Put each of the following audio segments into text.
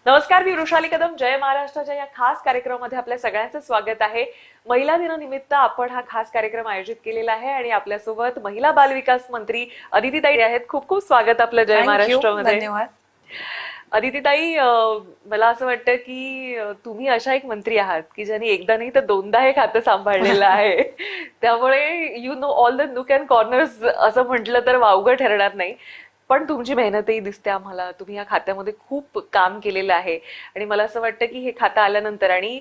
नमस्कार, मी वृषाली कदम. जय महाराष्ट्राच्या या खास कार्यक्रमामध्ये आपल्या सगळ्यांचं स्वागत आहे. महिला दिनानिमित्त आपण हा खास कार्यक्रम आयोजित केलेला आहे आणि आपल्यासोबत महिला बालविकास मंत्री अदितीताई आहेत. खूप खूप स्वागत आपलं जय महाराष्ट्रामध्ये. धन्यवाद. अदितीताई, मला असं वाटतं की तुम्ही अशा एक मंत्री आहात की ज्यांनी एकदा नाही तर दोनदा हे खातं सांभाळलेलं आहे. त्यामुळे you know all the nook and corners असं म्हटलं तर वावगं ठरणार नाही. पण तुमची मेहनतही दिसते आम्हाला. तुम्ही या खात्यामध्ये खूप काम केलेलं आहे आणि मला असं वाटतं की हे खातं आल्यानंतर आणि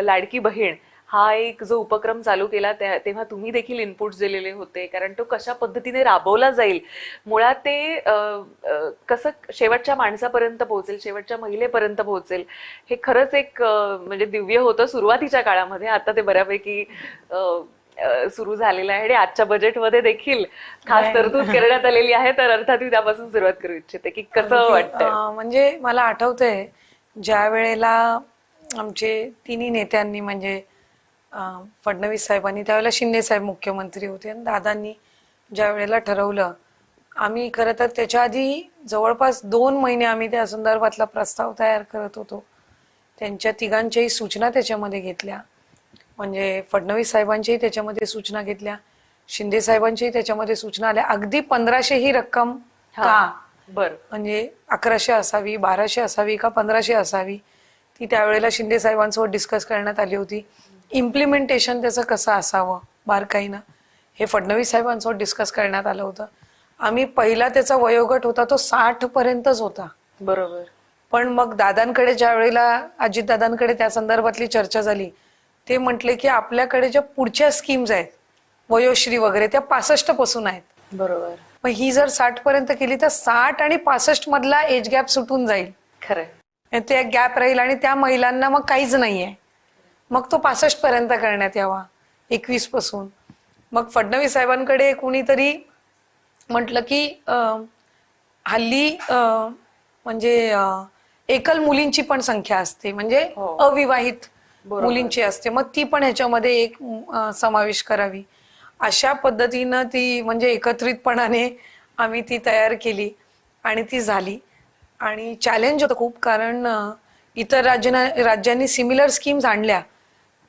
लाडकी बहीण हा एक जो उपक्रम चालू केला तेव्हा तुम्ही देखील इनपुट्स दिलेले होते, कारण तो कशा पद्धतीने राबवला जाईल, मुळात ते कसं शेवटच्या माणसापर्यंत पोहोचेल, शेवटच्या महिलेपर्यंत पोहोचेल, हे खरंच एक म्हणजे दिव्य होतं सुरुवातीच्या काळामध्ये. आता ते बऱ्यापैकी सुरू झालेलं आहे आणि आजच्या बजेटमध्ये देखील खास तरतूद करण्यात आलेली आहे. तर अर्थात मी त्यापासून सुरुवात करू इच्छिते की कसं वाटतं. म्हणजे मला आठवतंय ज्या वेळेला आमचे तिन्ही नेत्यांनी म्हणजे फडणवीस साहेबांनी, त्यावेळेला शिंदे साहेब मुख्यमंत्री होते आणि दादांनी ज्या वेळेला ठरवलं, आम्ही खरं तर त्याच्या आधी जवळपास 2 महिने आम्ही त्या संदर्भातला प्रस्ताव तयार करत होतो. त्यांच्या तिघांच्याही सूचना त्याच्यामध्ये घेतल्या, म्हणजे फडणवीस साहेबांच्याही त्याच्यामध्ये सूचना घेतल्या, शिंदे साहेबांच्याही त्याच्यामध्ये सूचना आल्या. अगदी 1500 ही रक्कम का, बर म्हणजे 1100 असावी, 1200 असावी का 1500 असावी, ती त्यावेळेला शिंदे साहेबांसोबत डिस्कस करण्यात आली होती. इम्प्लिमेंटेशन त्याचं कसं असावं बारकाईनं हे फडणवीस साहेबांसोबत डिस्कस करण्यात आलं होतं. आम्ही पहिला त्याचा वयोगट होता तो 60 पर्यंतच होता. बरोबर. पण मग दादांकडे ज्या वेळेला अजितदादांकडे त्या संदर्भातली चर्चा झाली, ते म्हटले की आपल्याकडे ज्या पुढच्या स्कीम्स आहेत वयोश्री वगैरे त्या 65 पासून आहेत. बरोबर. मग ही जर 60 पर्यंत केली तर 60 आणि 65 मधला एज गॅप सुटून जाईल. खरंय. ते गॅप राहील आणि त्या महिलांना मग काहीच नाहीये. मग तो 65 पर्यंत करण्यात यावा 21 पासून. मग फडणवीस साहेबांकडे कुणीतरी म्हटलं की हल्ली म्हणजे एकल मुलींची पण संख्या असते, म्हणजे अविवाहित मुलींची असते, मग ती पण ह्याच्यामध्ये एक समावेश करावी. अशा पद्धतीनं ती म्हणजे एकत्रितपणाने आम्ही ती तयार केली आणि ती झाली. आणि चॅलेंज होतं खूप, कारण इतर राज्यांनी सिमिलर स्कीम्स आणल्या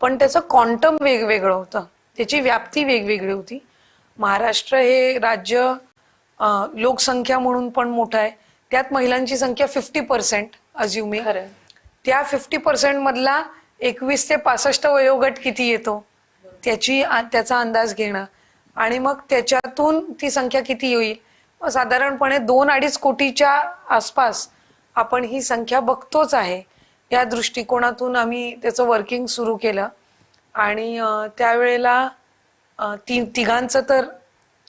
पण त्याचं क्वांटम वेगवेगळं होतं, त्याची व्याप्ती वेगवेगळी होती. महाराष्ट्र हे राज्य लोकसंख्या म्हणून पण मोठं आहे, त्यात महिलांची संख्या 50% अज्युमिंग. त्या 50% मधला 21 ते 65 वयोगट किती येतो त्याचा अंदाज घेणं आणि मग त्याच्यातून ती संख्या किती होईल. साधारणपणे 2-2.5 कोटीच्या आसपास आपण ही संख्या बघतोच आहे. या दृष्टिकोनातून आम्ही त्याचं वर्किंग सुरू केलं आणि त्यावेळेला तिघांचं तर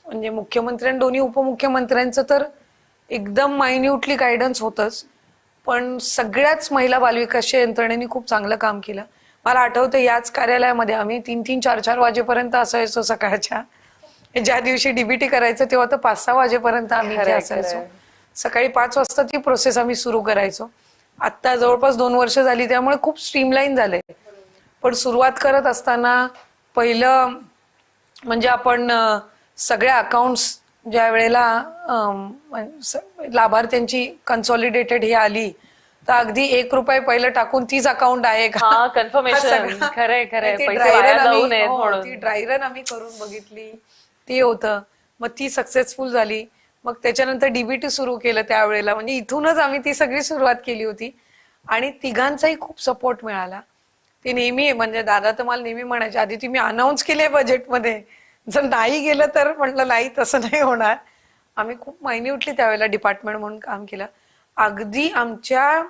म्हणजे मुख्यमंत्री आणि दोन्ही उपमुख्यमंत्र्यांचं तर एकदम मायन्यूटली गायडन्स होतच, पण सगळ्याच महिला बालविकासच्या यंत्रणेने खूप चांगलं काम केलं. मला आठवतं याच कार्यालयामध्ये आम्ही 3-3, 4-4 वाजेपर्यंत असायचो सकाळच्या. ज्या दिवशी डीबीटी करायचं तेव्हा तर 5-6 वाजेपर्यंत आम्ही इथे असायचो. सकाळी 5 वाजता ती प्रोसेस आम्ही सुरू करायचो. आता जवळपास 2 वर्ष झाली, त्यामुळे खूप स्ट्रीमलाईन झालंय. पण सुरुवात करत असताना पहिलं म्हणजे आपण सगळ्या अकाउंट्स ज्या वेळेला लाभार्थ्यांची कन्सॉलिडेटेड ही आली तर अगदी 1 रुपये पहिलं टाकून 30 अकाउंट आहे का कन्फर्मेशन. खरंय खरंय. ती ड्राय रन आम्ही करून बघितली, ते होतं. मग ती सक्सेसफुल झाली. मग त्याच्यानंतर डीबीटी सुरू केलं त्यावेळेला, म्हणजे इथूनच आम्ही ती सगळी सुरुवात केली होती आणि तिघांचाही खूप सपोर्ट मिळाला. ते नेहमी म्हणजे दादा तर मला नेहमी म्हणायचे, आधी तुम्ही अनाऊन्स केले बजेटमध्ये, जर नाही गेलं तर म्हटलं नाही तसं नाही होणार. आम्ही खूप मायन्यूटली त्यावेळेला डिपार्टमेंट म्हणून काम केलं. अगदी आमच्या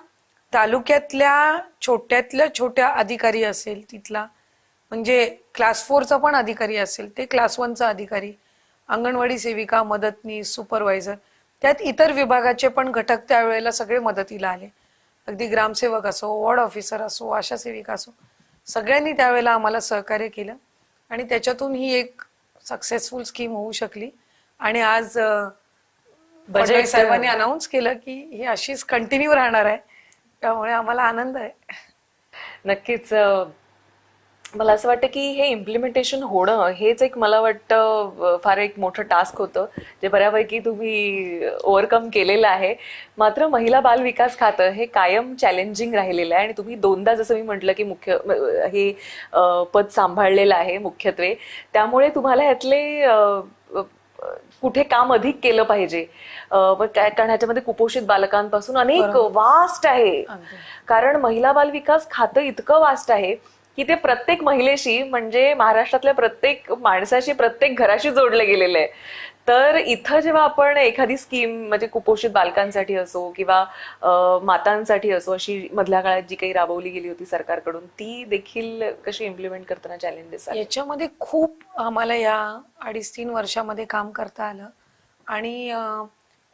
तालुक्यातल्या छोट्यातल्या छोट्या अधिकारी असेल तिथला, म्हणजे क्लास 4चा पण अधिकारी असेल, ते क्लास 1चा अधिकारी, अंगणवाडी सेविका, मदतनीस, सुपरवायझर, त्यात इतर विभागाचे पण घटक त्यावेळेला सगळे मदतीला आले. अगदी ग्रामसेवक असो, वॉर्ड ऑफिसर असो, आशा सेविका असो, सगळ्यांनी त्यावेळेला आम्हाला सहकार्य केलं आणि त्याच्यातून ही एक सक्सेसफुल स्कीम होऊ शकली. आणि आज फडणवीस साहेबांनी अनाऊन्स केलं की ही अशीच कंटिन्यू राहणार आहे, त्यामुळे आम्हाला आनंद आहे. नक्कीच. मला असं वाटतं की हे इम्प्लिमेंटेशन होणं हेच एक मला वाटतं फार एक मोठं टास्क होतं, जे बऱ्यापैकी तुम्ही ओव्हरकम केलेलं आहे. मात्र महिला बाल विकास खातं हे कायम चॅलेंजिंग राहिलेलं आहे आणि तुम्ही दोनदा जसं मी म्हटलं की हे पद सांभाळलेलं आहे मुख्यत्वे. त्यामुळे तुम्हाला ह्यातले कुठे काम अधिक केलं पाहिजे, कारण ह्याच्यामध्ये कुपोषित बालकांपासून अनेक वास्ट आहे. कारण महिला बाल विकास खातं इतकं वास्ट आहे की ते प्रत्येक महिलेशी, म्हणजे महाराष्ट्रातल्या प्रत्येक माणसाशी, प्रत्येक घराशी जोडले गेलेले आहे. तर इथं जेव्हा आपण एखादी स्कीम, म्हणजे कुपोषित बालकांसाठी असो किंवा मातांसाठी असो, अशी मधल्या काळात जी काही राबवली गेली होती सरकारकडून, ती देखील कशी इम्प्लिमेंट करताना चॅलेंजेस आहेत? याच्यामध्ये खूप आम्हाला या 2.5-3 वर्षामध्ये काम करता आलं आणि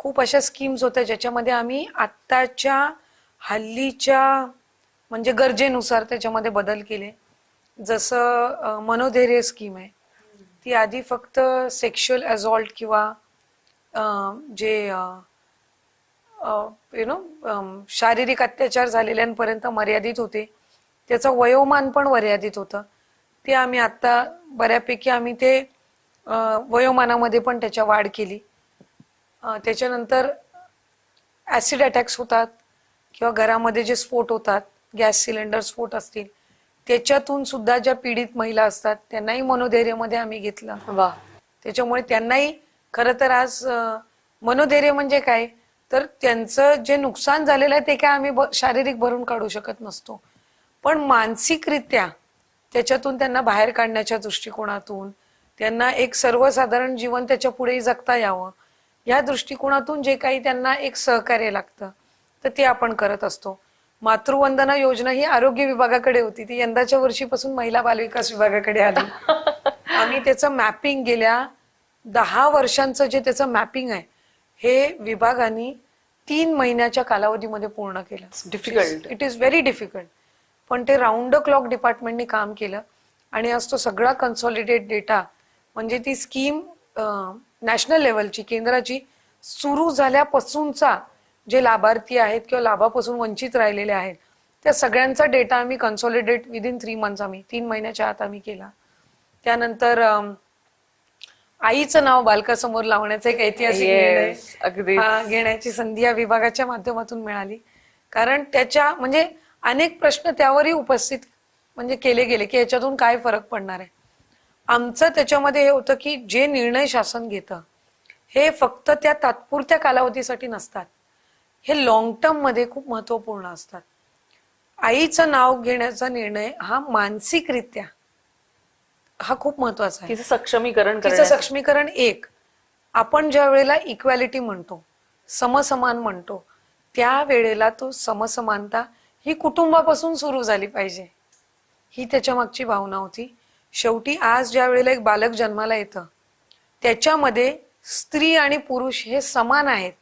खूप अशा स्कीम्स होत्या ज्याच्यामध्ये आम्ही आत्ताच्या हल्लीच्या म्हणजे गरजेनुसार त्याच्यामध्ये बदल केले. जसं मनोधैर्य स्कीम आहे, ती आधी फक्त सेक्शुअल असॉल्ट किंवा जे शारीरिक अत्याचार झालेल्यांपर्यंत मर्यादित होते. त्याचं वयोमान पण मर्यादित होतं. ते आम्ही आता बऱ्यापैकी आम्ही ते वयोमानामध्ये पण त्याच्या वाढ केली. त्याच्यानंतर ऍसिड अटॅक्स होतात किंवा घरामध्ये जे स्फोट होतात, गॅस सिलेंडर स्फोट असतील, त्याच्यातून सुद्धा ज्या पीडित महिला असतात त्यांनाही मनोधैर्यमध्ये आम्ही घेतलं. वा. त्याच्यामुळे त्यांनाही खरं तर आज मनोधैर्य म्हणजे काय, तर त्यांचं जे नुकसान झालेलं आहे ते काय आम्ही शारीरिक भरून काढू शकत नसतो, पण मानसिकरित्या त्याच्यातून त्यांना बाहेर काढण्याच्या दृष्टिकोनातून, त्यांना एक सर्वसाधारण जीवन त्याच्या पुढेही जगता यावं या दृष्टिकोनातून जे काही त्यांना एक सहकार्य लागतं तर ते आपण करत असतो. मातृवंदना योजना ही आरोग्य विभागाकडे होती, ती यंदाच्या वर्षीपासून महिला बालविकास विभागाकडे आली. आम्ही त्याचं मॅपिंग गेल्या 10 वर्षांचं जे त्याचं मॅपिंग आहे हे विभागाने 3 महिन्याच्या कालावधीमध्ये पूर्ण केलं. Difficult, it is very difficult, पण ते राऊंड द क्लॉक डिपार्टमेंटने काम केलं आणि आज तो सगळा कन्सॉलिडेट डेटा, म्हणजे ती स्कीम नॅशनल लेवलची, केंद्राची सुरू झाल्यापासूनचा जे लाभार्थी आहेत किंवा लाभापासून वंचित राहिलेले आहेत त्या सगळ्यांचा डेटा आम्ही कन्सॉलिडेट विदिन 3 मंथ्स, आम्ही 3 महिन्याच्या आत आम्ही केला. त्यानंतर आईचं नाव बालकासमोर लावण्याचा एक ऐतिहासिक निर्णय घेण्याची संधी या विभागाच्या माध्यमातून मिळाली. कारण त्याच्या म्हणजे अनेक प्रश्न त्यावरही उपस्थित म्हणजे केले गेले की याच्यातून काय फरक पडणार आहे. आमचं त्याच्यामध्ये हे होतं की जे निर्णय शासन घेतं हे फक्त त्या तात्पुरत्या कालावधीसाठी नसतात, हे लॉंग टर्म मध्ये खूप महत्वपूर्ण असतात. आईचं नाव घेण्याचा निर्णय हा मानसिकरित्या हा खूप महत्वाचा आहे. तिचं सक्षमीकरण एक, आपण ज्या वेळेला इक्वॅलिटी म्हणतो, समसमान म्हणतो, त्या वेळेला तो समसमानता ही कुटुंबापासून सुरू झाली पाहिजे, ही त्याच्या मागची भावना होती. शेवटी आज ज्या वेळेला एक बालक जन्माला येतं त्याच्यामध्ये स्त्री आणि पुरुष हे समान आहेत,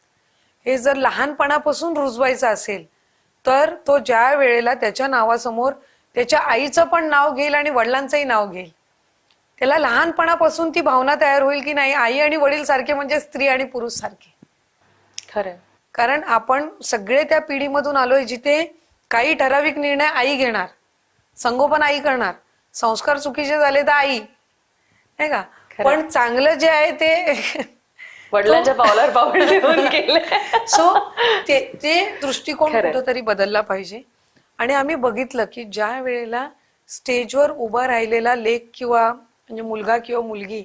हे जर लहानपणापासून रुजवायचं असेल तर तो ज्या वेळेला त्याच्या नावासमोर त्याच्या आईचं पण नाव घेईल आणि वडिलांचंही नाव घेईल, त्याला लहानपणापासून ती भावना तयार होईल की नाही आई आणि वडील सारखे म्हणजे स्त्री आणि पुरुष सारखे. खरं, कारण आपण सगळे त्या पिढीमधून आलोय जिथे काही ठराविक निर्णय आई घेणार, संगोपन आई करणार, संस्कार चुकीचे झाले तर आई, नाही का, पण चांगलं जे आहे ते वडिलांच्या पावलावर पाऊल ठेवून केलं. सो ते दृष्टिकोन कुठेतरी बदलला पाहिजे. आणि आम्ही बघितलं की ज्या वेळेला स्टेजवर उभा राहिलेला लेक किंवा म्हणजे मुलगा किंवा मुलगी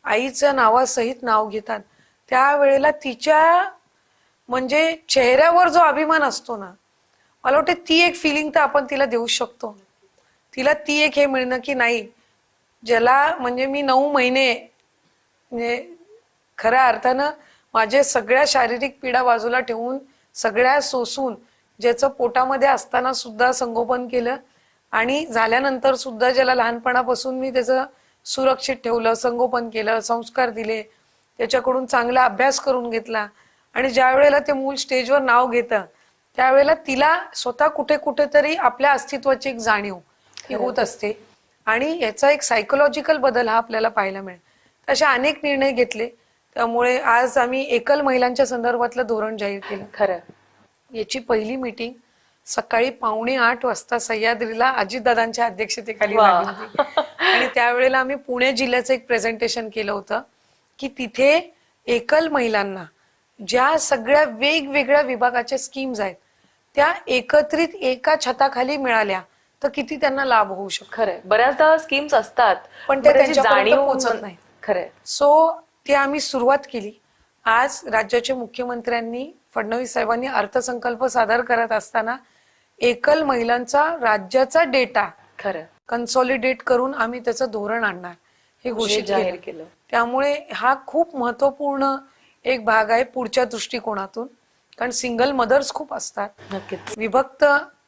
आईचं नावासहित नाव घेतात त्यावेळेला तिच्या म्हणजे चेहऱ्यावर जो अभिमान असतो ना, मला वाटतं ती एक फिलिंग तर आपण तिला देऊ शकतो. तिला ती एक हे मिळणं की नाही, ज्याला म्हणजे मी 9 महिने म्हणजे खऱ्या अर्थानं माझे सगळ्या शारीरिक पीडा बाजूला ठेवून सगळ्या सोसून ज्याचं पोटामध्ये असताना सुद्धा संगोपन केलं आणि झाल्यानंतर सुद्धा ज्याला लहानपणापासून मी त्याचं सुरक्षित ठेवलं, संगोपन केलं, संस्कार दिले, त्याच्याकडून चांगला अभ्यास करून घेतला आणि ज्या वेळेला ते मूल स्टेजवर नाव घेतं त्यावेळेला तिला स्वतः कुठेतरी आपल्या अस्तित्वाची एक जाणीव होत असते आणि याचा एक सायकोलॉजिकल बदल हा आपल्याला पाहायला मिळेल. अशा अनेक निर्णय घेतले. त्यामुळे आज आम्ही एकल महिलांच्या संदर्भातलं धोरण जाहीर केलं. खरं, याची पहिली मीटिंग सकाळी 7:45 वाजता सह्याद्रीला अजितदादांच्या अध्यक्षतेखाली वा. झाली होती. आणि त्यावेळेला आम्ही पुणे जिल्ह्याचं एक प्रेझेंटेशन केलं होतं की तिथे एकल महिलांना ज्या सगळ्या वेगवेगळ्या विभागाच्या स्कीम्स आहेत त्या एकत्रित एका छताखाली मिळाल्या तर किती त्यांना लाभ होऊ शकतो. खरंय, बऱ्याचदा स्कीम्स असतात पण ते त्याची त्यांच्यापर्यंत जाणीव पोहोचत नाही. खरंय. सो ते आम्ही सुरुवात केली. आज राज्याचे मुख्यमंत्र्यांनी फडणवीस साहेबांनी अर्थसंकल्प सादर करत असताना एकल महिलांचा राज्याचा डेटा खरं कन्सॉलिडेट करून आम्ही त्याचं धोरण आणणार हे घोषित जाहीर केलं. केलं. त्यामुळे हा खूप महत्वपूर्ण एक भाग आहे पुढच्या दृष्टिकोनातून. कारण सिंगल मदर्स खूप असतात, नक्कीच. विभक्त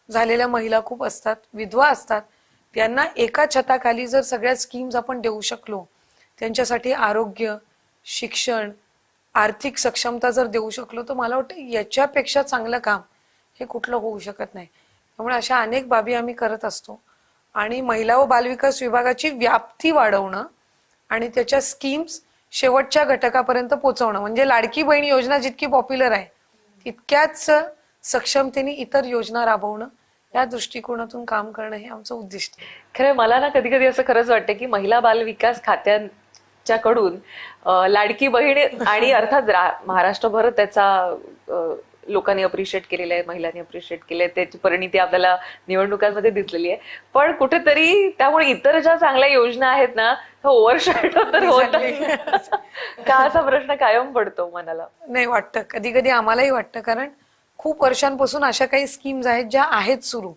झालेल्या महिला खूप असतात, विधवा असतात. त्यांना एका छताखाली जर सगळ्या स्कीम्स आपण देऊ शकलो, त्यांच्यासाठी आरोग्य, शिक्षण, आर्थिक सक्षमता जर देऊ शकलो, तर मला वाटतं याच्यापेक्षा चांगलं काम हे कुठलं होऊ शकत नाही. त्यामुळे अशा अनेक बाबी आम्ही करत असतो. आणि महिला व बालविकास विभागाची व्याप्ती वाढवणं आणि त्याच्या स्कीम्स शेवटच्या घटकापर्यंत पोहोचवणं, म्हणजे लाडकी बहीण योजना जितकी पॉप्युलर आहे तितक्याच सक्षमतेने इतर योजना राबवणं, या दृष्टिकोनातून काम करणं हे आमचं उद्दिष्ट आहे. खरं मला ना कधी कधी असं खरंच वाटतं की महिला बाल विकास खात्याच्याकडून लाडकी बहीण आणि अर्थात महाराष्ट्रभर त्याचा लोकांनी अप्रिशिएट केलेला आहे, महिलांनी अप्रिशिएट केले, त्याची परिणिती आपल्याला निवडणुकांमध्ये दिसलेली आहे. पण कुठेतरी त्यामुळे इतर ज्या चांगल्या योजना आहेत ना ओव्हरशॅडो तर होत का, असा प्रश्न कायम पडतो मनाला. नाही, वाटतं कधी कधी आम्हालाही वाटतं. कारण खूप वर्षांपासून अशा काही स्कीम्स आहेत ज्या आहेत सुरू,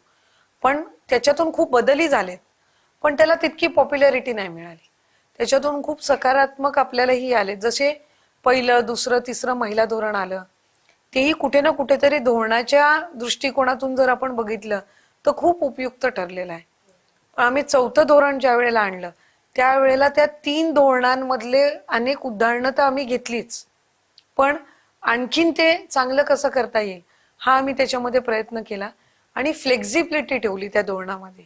पण त्याच्यातून खूप बदलही झालेत, पण त्याला तितकी पॉप्युलॅरिटी नाही मिळाली. त्याच्यातून खूप सकारात्मक आपल्यालाही आले. जसे पहिलं, दुसरं, तिसरं महिला धोरण आलं, तेही कुठे ना कुठेतरी धोरणाच्या दृष्टिकोनातून जर आपण बघितलं तर खूप उपयुक्त ठरलेलं आहे. आम्ही 4थं धोरण ज्या वेळेला आणलं त्यावेळेला त्या 3 धोरणांमधले अनेक उदाहरणं तर आम्ही घेतलीच, पण आणखीन ते चांगलं कसं करता येईल हा आम्ही त्याच्यामध्ये प्रयत्न केला. आणि फ्लेक्झिबिलिटी ठेवली त्या धोरणामध्ये.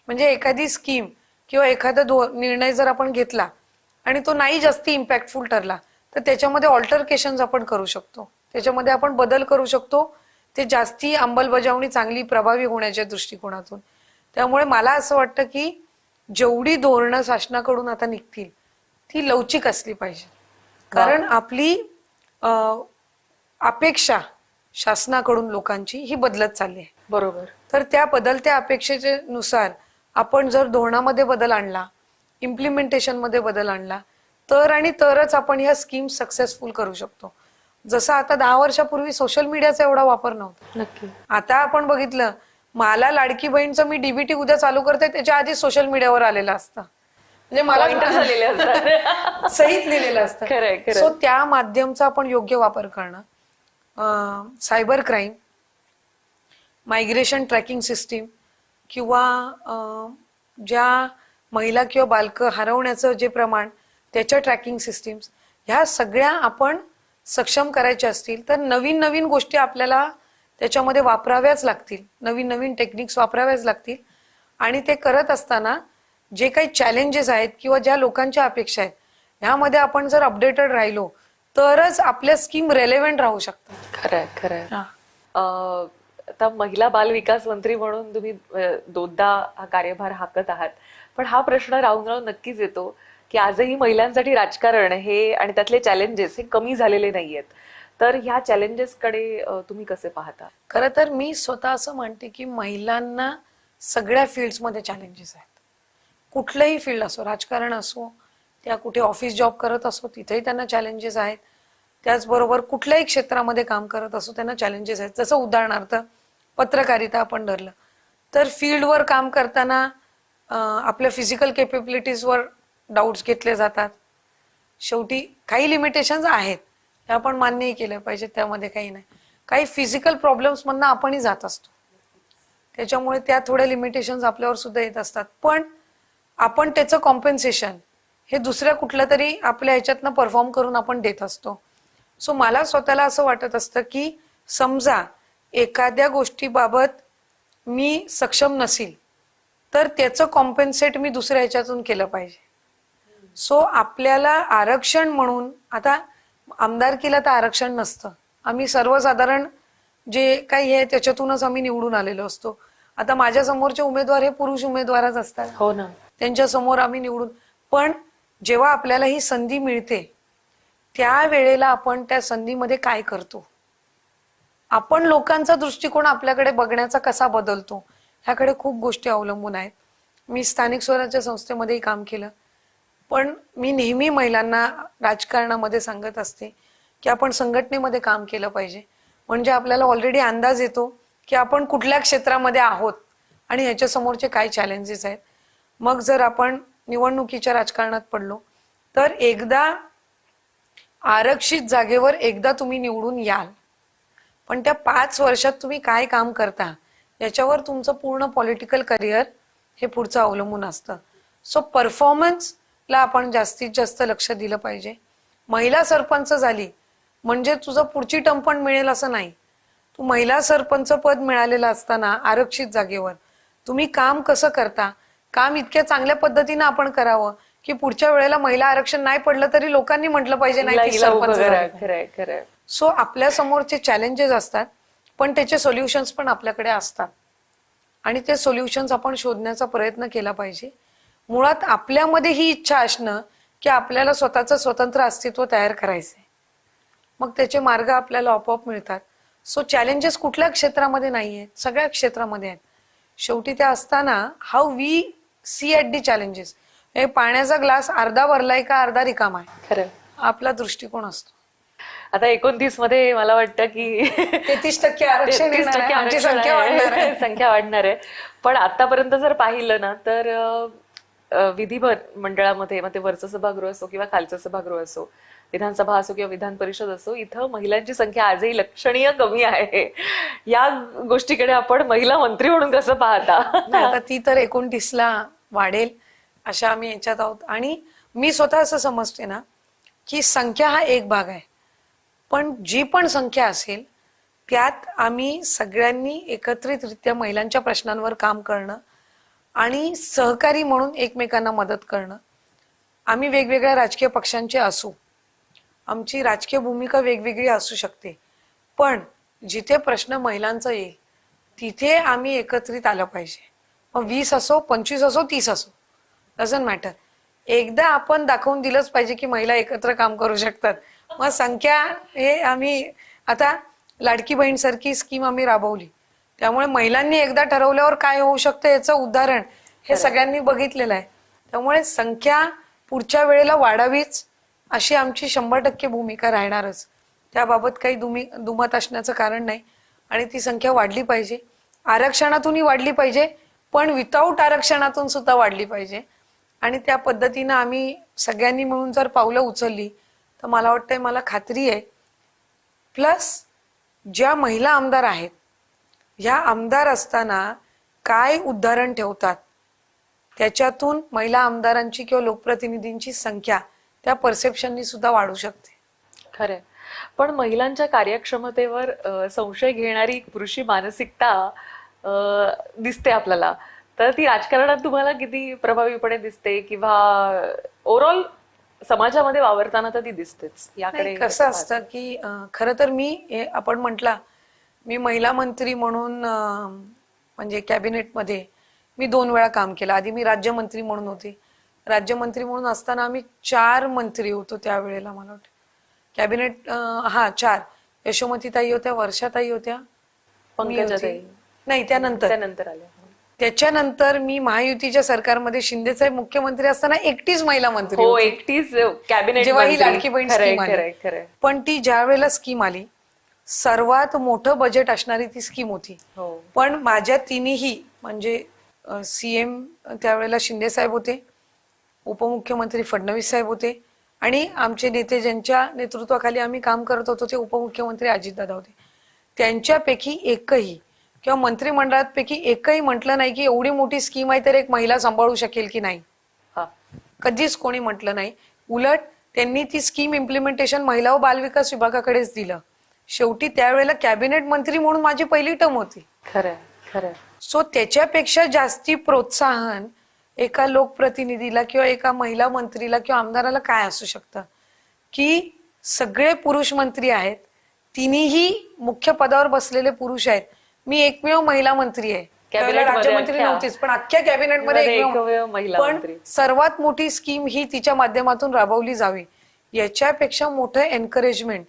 म्हणजे एखादी स्कीम किंवा एखादा निर्णय जर आपण घेतला आणि तो नाही जास्ती इम्पॅक्टफुल ठरला तर त्याच्यामध्ये ऑल्टरकेशन्स आपण करू शकतो, त्याच्यामध्ये आपण बदल करू शकतो, ते जास्ती अंमलबजावणी चांगली प्रभावी होण्याच्या दृष्टिकोनातून. त्यामुळे मला असं वाटतं की जेवढी धोरणं शासनाकडून आता निघतील ती लवचिक असली पाहिजे. कारण आपली अपेक्षा शासनाकडून लोकांची ही बदलत चालली आहे. बरोबर. तर त्या बदलत्या अपेक्षेनुसार आपण जर धोरणामध्ये बदल आणला, इम्प्लिमेंटेशन मध्ये बदल आणला, तर आणि तरच आपण ह्या स्कीम सक्सेसफुल करू शकतो. जसं आता 10 वर्षापूर्वी सोशल मीडियाचा एवढा वापर नव्हता. नक्की. आता आपण बघितलं, मला लाडकी बहीणचं मी डीबीटी उद्या चालू करते त्याच्या आधी सोशल मीडियावर आलेलं असतं, म्हणजे मला झालेले असतात. सहित लिहिलेलं असतं. खरंय, खरंय. सो त्या माध्यमचा आपण योग्य वापर करणं, cyber crime, migration tracking system किंवा ज्या महिला किंवा बालकं हरवण्याचं जे प्रमाण त्याच्या ट्रॅकिंग सिस्टीम्स, ह्या सगळ्या आपण सक्षम करायच्या असतील तर नवीन नवीन गोष्टी आपल्याला त्याच्यामध्ये वापराव्याच लागतील, नवीन नवीन टेक्निक्स वापराव्याच लागतील. आणि ते करत असताना जे काही चॅलेंजेस आहेत किंवा ज्या लोकांच्या अपेक्षा आहेत ह्यामध्ये आपण जर अपडेटेड राहिलो तरच आपल्या स्कीम रेलेव्हेंट राहू शकतात. खरंय, खरंय. आता महिला बाल विकास मंत्री म्हणून तुम्ही 2दा हा कार्यभार हाकत आहात, पण हा प्रश्न राहून राहून नक्कीच येतो की आजही महिलांसाठी राजकारण हे आणि त्यातले चॅलेंजेस हे कमी झालेले नाहीयेत. तर ह्या चॅलेंजेस कडे तुम्ही कसे पाहता? खरं तर मी स्वतः असं म्हणते की महिलांना सगळ्या फील्ड्समध्ये चॅलेंजेस आहेत. कुठलंही फील्ड असो, राजकारण असो, त्या कुठे ऑफिस जॉब करत असो तिथेही त्यांना चॅलेंजेस आहेत. त्याचबरोबर कुठल्याही क्षेत्रामध्ये काम करत असो त्यांना चॅलेंजेस आहेत. जसं उदाहरणार्थ पत्रकारिता आपण धरलं तर फील्डवर काम करताना आपल्या फिजिकल केपेबिलिटीजवर डाऊट्स घेतले जातात. शेवटी काही लिमिटेशन्स आहेत, हे आपण मान्यही केलं पाहिजे, त्यामध्ये काही नाही. काही फिजिकल प्रॉब्लेम्स मधनं आपणही जात असतो, त्याच्यामुळे त्या थोड्या लिमिटेशन्स आपल्यावर सुद्धा येत असतात. पण आपण त्याचं कॉम्पेन्सेशन हे दुसऱ्या कुठल्या तरी आपल्या ह्याच्यातनं परफॉर्म करून आपण देत असतो. सो मला स्वतःला असं वाटत असतं की समजा एखाद्या गोष्टीबाबत मी सक्षम नसेल तर त्याचं कॉम्पेन्सेट मी दुसऱ्या ह्याच्यातून केलं पाहिजे. सो आपल्याला आरक्षण म्हणून, आता आमदारकीला तर आरक्षण नसतं, आम्ही सर्वसाधारण जे काही आहे त्याच्यातूनच आम्ही निवडून आलेलो असतो. आता माझ्या समोरचे उमेदवार हे पुरुष उमेदवारच असतात, हो ना. त्यांच्या समोर आम्ही निवडून. पण जेव्हा आपल्याला ही संधी मिळते त्या वेळेला आपण त्या संधीमध्ये काय करतो, आपण लोकांचा दृष्टिकोन आपल्याकडे बघण्याचा कसा बदलतो, ह्याकडे खूप गोष्टी अवलंबून आहेत. मी स्थानिक स्वराज्य संस्थेमध्येही काम केलं, पण मी नेहमी महिलांना राजकारणामध्ये सांगत असते की आपण संघटनेमध्ये काम केलं पाहिजे. म्हणजे आपल्याला ऑलरेडी अंदाज येतो की आपण कुठल्या क्षेत्रामध्ये आहोत आणि ह्याच्या समोरचे काय चॅलेंजेस आहेत. मग जर आपण निवडणुकीच्या राजकारणात पडलो तर एकदा आरक्षित जागेवर एकदा तुम्ही निवडून याल, पण त्या 5 वर्षात तुम्ही काय काम करता याच्यावर तुमचं पूर्ण पॉलिटिकल करिअर हे पुढचं अवलंबून असतं. सो परफॉर्मन्सला आपण जास्तीत जास्त लक्ष दिलं पाहिजे. महिला सरपंच झाली म्हणजे तुझं पुढची टर्म पण मिळेल असं नाही. तू महिला सरपंच पद मिळालेलं असताना आरक्षित जागेवर तुम्ही काम कसं करता, काम इतक्या चांगल्या पद्धतीनं आपण करावं की पुढच्या वेळेला महिला आरक्षण नाही पडलं तरी लोकांनी म्हटलं पाहिजे नाही ती सरपंच झाली. सो आपल्या समोरचे चॅलेंजेस असतात, पण त्याचे सोल्युशन्स पण आपल्याकडे असतात आणि ते सोल्युशन्स आपण शोधण्याचा प्रयत्न केला पाहिजे. मुळात आपल्यामध्ये ही इच्छा असणं की आपल्याला स्वतःचं स्वतंत्र अस्तित्व तयार करायचंय, मग त्याचे मार्ग आपल्याला आपोआप मिळतात. सो चॅलेंजेस कुठल्या क्षेत्रामध्ये नाही आहेत, सगळ्या क्षेत्रामध्ये आहेत. शेवटी त्या असताना how we see at the challenges, हे पाण्याचा ग्लास अर्धा भरलाय का अर्धा रिकामा आहे, खरं आपला दृष्टिकोन असतो. आता 29 मध्ये मला वाटतं की 33% आरक्षण 33% आमची संख्या वाढणार आहे. संख्या वाढणार आहे. पण आतापर्यंत जर पाहिलं ना तर विधी मंडळामध्ये, मग ते वरचं सभागृह असो किंवा खालचं सभागृह असो, विधानसभा असो किंवा विधान परिषद असो, इथं महिलांची संख्या आजही लक्षणीय कमी आहे. या गोष्टीकडे आपण महिला मंत्री म्हणून कसं पाहता? आता ती तर 29ला वाढेल अशा आम्ही याच्यात आहोत. आणि मी स्वतः असं समजते ना की संख्या हा एक भाग आहे, पण जी पण संख्या असेल त्यात आम्ही सगळ्यांनी एकत्रितरित्या महिलांच्या प्रश्नांवर काम करणं आणि सहकारी म्हणून एकमेकांना मदत करणं. आम्ही वेगवेगळ्या राजकीय पक्षांचे असू, आमची राजकीय भूमिका वेगवेगळी असू शकते, पण जिथे प्रश्न महिलांचा येईल तिथे आम्ही एकत्रित आलं पाहिजे. मग 20 असो, 25 असो, 30 असो, डझंट मॅटर. एकदा आपण दाखवून दिलंच पाहिजे की महिला एकत्र काम करू शकतात. मग संख्या हे आम्ही आता लाडकी बहीण सारखी स्कीम आम्ही राबवली, त्यामुळे महिलांनी एकदा ठरवल्यावर काय होऊ शकतं याचं उदाहरण हे सगळ्यांनी बघितलेलं आहे. त्यामुळे संख्या पुढच्या वेळेला वाढावीच अशी आमची 100% भूमिका राहणारच. त्याबाबत काही दुमत असण्याचं कारण नाही आणि ती संख्या वाढली पाहिजे. आरक्षणातूनही वाढली पाहिजे, पण विदाऊट आरक्षणातून सुद्धा वाढली पाहिजे. आणि त्या पद्धतीनं आम्ही सगळ्यांनी मिळून जर पावलं उचलली तर मला वाटतंय, मला खात्री आहे, प्लस ज्या महिला आमदार आहेत ह्या आमदार असताना काय उदाहरण ठेवतात त्याच्यातून महिला आमदारांची किंवा लोकप्रतिनिधींची संख्या त्या परसेप्शननी सुद्धा वाढू शकते. खरंय. पण महिलांच्या कार्यक्षमतेवर संशय घेणारी पुरुषी मानसिकता दिसते आपल्याला, तर ती राजकारणात तुम्हाला किती प्रभावीपणे दिसते किंवा ओव्हरऑल समाजामध्ये वावरताना तर ती दिसतेच? याकडे कसं असतं की खरं तर मी आपण म्हटला मी महिला मंत्री म्हणून म्हणजे कॅबिनेटमध्ये मी 2 वेळा काम केलं. आधी मी राज्यमंत्री म्हणून होते. राज्यमंत्री म्हणून असताना आम्ही 4 मंत्री होतो त्यावेळेला. मला वाटतं कॅबिनेट 4 यशोमतीताई होत्या, वर्षाताई होत्या, पंकजाताई नाही त्यानंतर आल्या. त्याच्यानंतर मी महायुतीच्या सरकारमध्ये शिंदेसाहेब मुख्यमंत्री असताना एकटीच महिला मंत्री हो, होते. एकटीच कॅबिनेट जेव्हा ही लाडकी बहीण स्कीम आली. खरंय. पण ती ज्या वेळेला स्कीम आली सर्वात मोठं बजेट असणारी ती स्कीम होती. पण माझ्या तिन्ही म्हणजे सीएम त्यावेळेला शिंदेसाहेब होते, उपमुख्यमंत्री फडणवीस साहेब होते आणि आमचे नेते ज्यांच्या नेतृत्वाखाली आम्ही काम करत होतो ते उपमुख्यमंत्री अजितदादा होते. त्यांच्यापैकी एकही किंवा मंत्रिमंडळापैकी एकही म्हटलं नाही की एवढी मोठी स्कीम आहे तर एक महिला सांभाळू शकेल की नाही. कधीच कोणी म्हटलं नाही. उलट त्यांनी ती स्कीम इम्प्लिमेंटेशन महिला व बालविकास विभागाकडेच दिलं. शेवटी त्यावेळेला कॅबिनेट मंत्री म्हणून माझी पहिली टर्म होती. खरं. सो त्याच्यापेक्षा जास्ती प्रोत्साहन एका लोकप्रतिनिधीला किंवा एका महिला मंत्रीला किंवा आमदाराला काय असू शकतं की सगळे पुरुष मंत्री आहेत, तिन्ही मुख्य पदावर बसलेले पुरुष आहेत. मी एकमेव महिला मंत्री आहे. त्यावेळेला राज्यमंत्री नव्हतीच, पण अख्ख्या कॅबिनेटमध्ये एकमेव महिला पण मंत्री. सर्वात मोठी स्कीम ही तिच्या माध्यमातून राबवली जावी, याच्यापेक्षा मोठं एनकरेजमेंट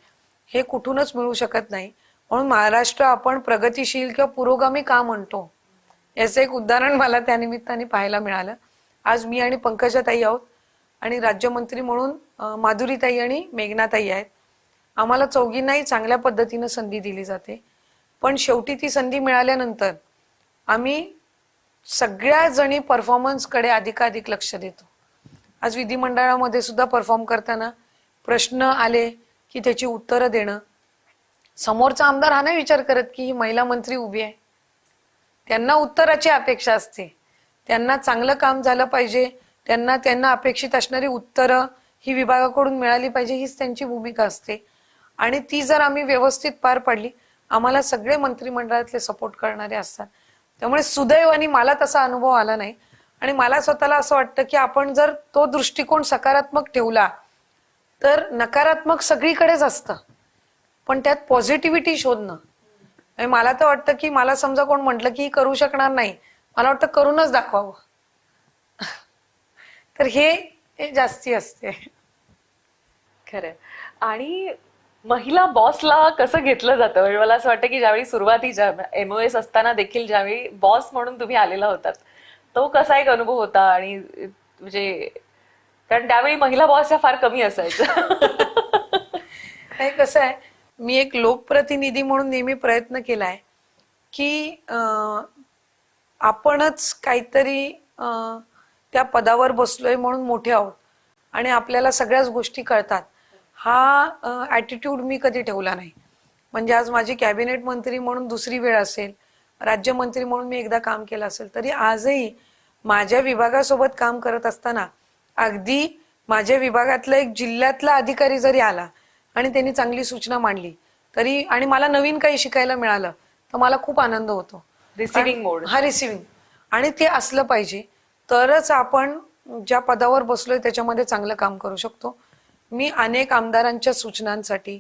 हे कुठूनच मिळू शकत नाही. म्हणून महाराष्ट्र आपण प्रगतिशील किंवा पुरोगामी का म्हणतो, याचं एक उदाहरण मला त्या निमित्ताने पाहायला मिळालं. आज मी आणि पंकजाताई आहोत आणि राज्यमंत्री म्हणून माधुरीताई आणि मेघनाताई आहेत. आम्हाला चौघींनाही चांगल्या पद्धतीनं संधी दिली जाते, पण शेवटी ती संधी मिळाल्यानंतर आम्ही सगळ्या जणी परफॉर्मन्सकडे अधिकाधिक लक्ष देतो. आज विधिमंडळामध्ये सुद्धा परफॉर्म करताना प्रश्न आले की त्याची उत्तरं देणं. समोरचा आमदार हा नाही विचार करत की ही महिला मंत्री उभी आहे, त्यांना उत्तराची अपेक्षा असते. त्यांना चांगलं काम झालं पाहिजे, त्यांना अपेक्षित असणारी उत्तरं ही विभागाकडून मिळाली पाहिजे, हीच त्यांची भूमिका असते. आणि ती जर आम्ही व्यवस्थित पार पाडली, आम्हाला सगळे मंत्रिमंडळातले सपोर्ट करणारे असतात. त्यामुळे सुदैवाने मला तसा अनुभव आला नाही. आणि मला स्वतःला असं वाटतं की आपण जर तो दृष्टिकोन सकारात्मक ठेवला तर नकारात्मक सगळीकडेच असतं, पण त्यात पॉझिटिव्हिटी शोधणं. आणि मला तर वाटतं की मला समजा कोण म्हटलं की करू शकणार नाही, मला वाटतं करूनच दाखवावं. तर हे जास्ती असते. खरंय. आणि महिला बॉसला कसं घेतलं जातं, म्हणजे मला असं वाटतं की ज्यावेळी सुरुवातीच्या MOS असताना देखील ज्यावेळी बॉस म्हणून तुम्ही आलेला होतात, तो कसा एक अनुभव होता? आणि म्हणजे कारण त्यावेळी महिला बॉस या फार कमी असायच्या. नाही, कसं आहे, मी एक लोकप्रतिनिधी म्हणून नेहमी प्रयत्न केलाय की आपणच काहीतरी त्या पदावर बसलोय म्हणून मोठे आहोत आणि आपल्याला सगळ्याच गोष्टी कळतात, हा ॲटिट्यूड मी कधी ठेवला नाही. म्हणजे आज माझी कॅबिनेट मंत्री म्हणून दुसरी वेळ असेल, राज्यमंत्री म्हणून मी एकदा काम केलं असेल, तरी आजही माझ्या विभागासोबत काम करत असताना अगदी माझ्या विभागातला एक जिल्ह्यातला अधिकारी जरी आला आणि त्यांनी चांगली सूचना मांडली तरी, आणि मला नवीन काही शिकायला मिळालं, तर मला खूप आनंद होतो. रिसिव्हिंग मोड. हा, रिसिव्हिंग. आणि ते असलं पाहिजे, तरच आपण ज्या पदावर बसलोय त्याच्यामध्ये चांगलं काम करू शकतो. मी अनेक आमदारांच्या सूचनांसाठी,